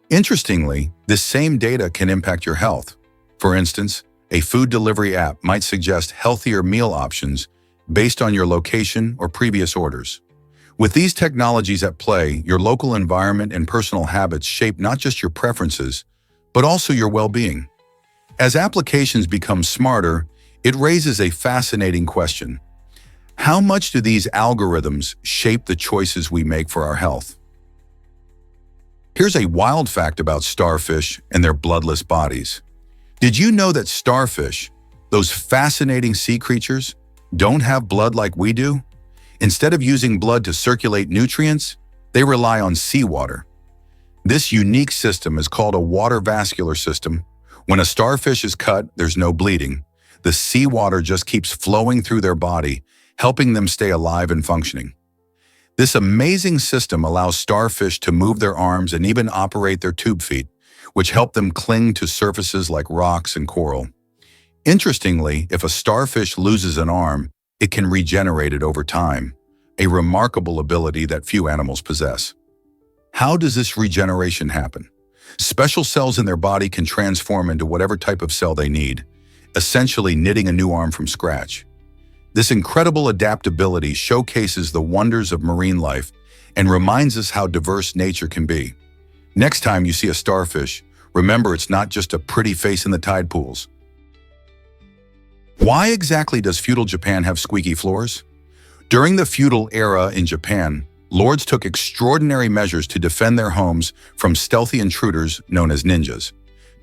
Interestingly, this same data can impact your health. For instance, a food delivery app might suggest healthier meal options based on your location or previous orders. With these technologies at play, your local environment and personal habits shape not just your preferences, but also your well-being. As applications become smarter, it raises a fascinating question. How much do these algorithms shape the choices we make for our health? Here's a wild fact about starfish and their bloodless bodies. Did you know that starfish, those fascinating sea creatures, don't have blood like we do? Instead of using blood to circulate nutrients, they rely on seawater. This unique system is called a water vascular system. When a starfish is cut, there's no bleeding. The seawater just keeps flowing through their body, helping them stay alive and functioning. This amazing system allows starfish to move their arms and even operate their tube feet, which help them cling to surfaces like rocks and coral. Interestingly, if a starfish loses an arm, it can regenerate it over time, a remarkable ability that few animals possess. How does this regeneration happen? Special cells in their body can transform into whatever type of cell they need, essentially knitting a new arm from scratch. This incredible adaptability showcases the wonders of marine life and reminds us how diverse nature can be. Next time you see a starfish, remember it's not just a pretty face in the tide pools. Why exactly does feudal Japan have squeaky floors? During the feudal era in Japan, lords took extraordinary measures to defend their homes from stealthy intruders known as ninjas.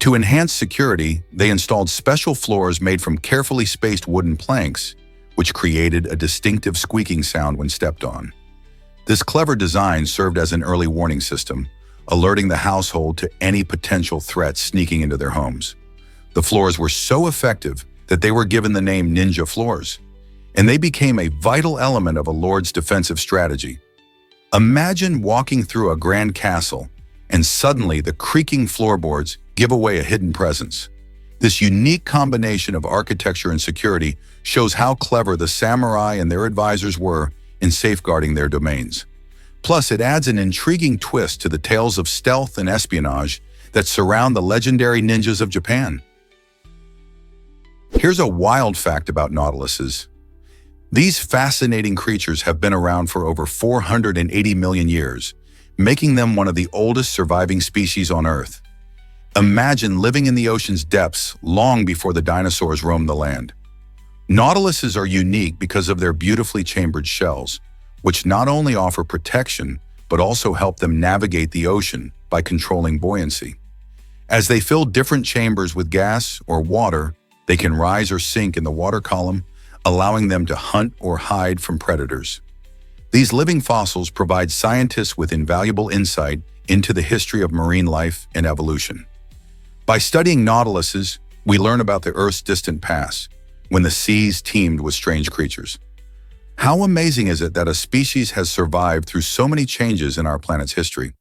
To enhance security, they installed special floors made from carefully spaced wooden planks, which created a distinctive squeaking sound when stepped on. This clever design served as an early warning system, alerting the household to any potential threats sneaking into their homes. The floors were so effective that they were given the name ninja floors, and they became a vital element of a lord's defensive strategy. Imagine walking through a grand castle, and suddenly the creaking floorboards give away a hidden presence. This unique combination of architecture and security shows how clever the samurai and their advisors were in safeguarding their domains. Plus, it adds an intriguing twist to the tales of stealth and espionage that surround the legendary ninjas of Japan. Here's a wild fact about nautiluses. These fascinating creatures have been around for over 480 million years, making them one of the oldest surviving species on Earth. Imagine living in the ocean's depths long before the dinosaurs roamed the land. Nautiluses are unique because of their beautifully chambered shells, which not only offer protection, but also help them navigate the ocean by controlling buoyancy. As they fill different chambers with gas or water, they can rise or sink in the water column, allowing them to hunt or hide from predators. These living fossils provide scientists with invaluable insight into the history of marine life and evolution. By studying nautiluses, we learn about the Earth's distant past, when the seas teemed with strange creatures. How amazing is it that a species has survived through so many changes in our planet's history?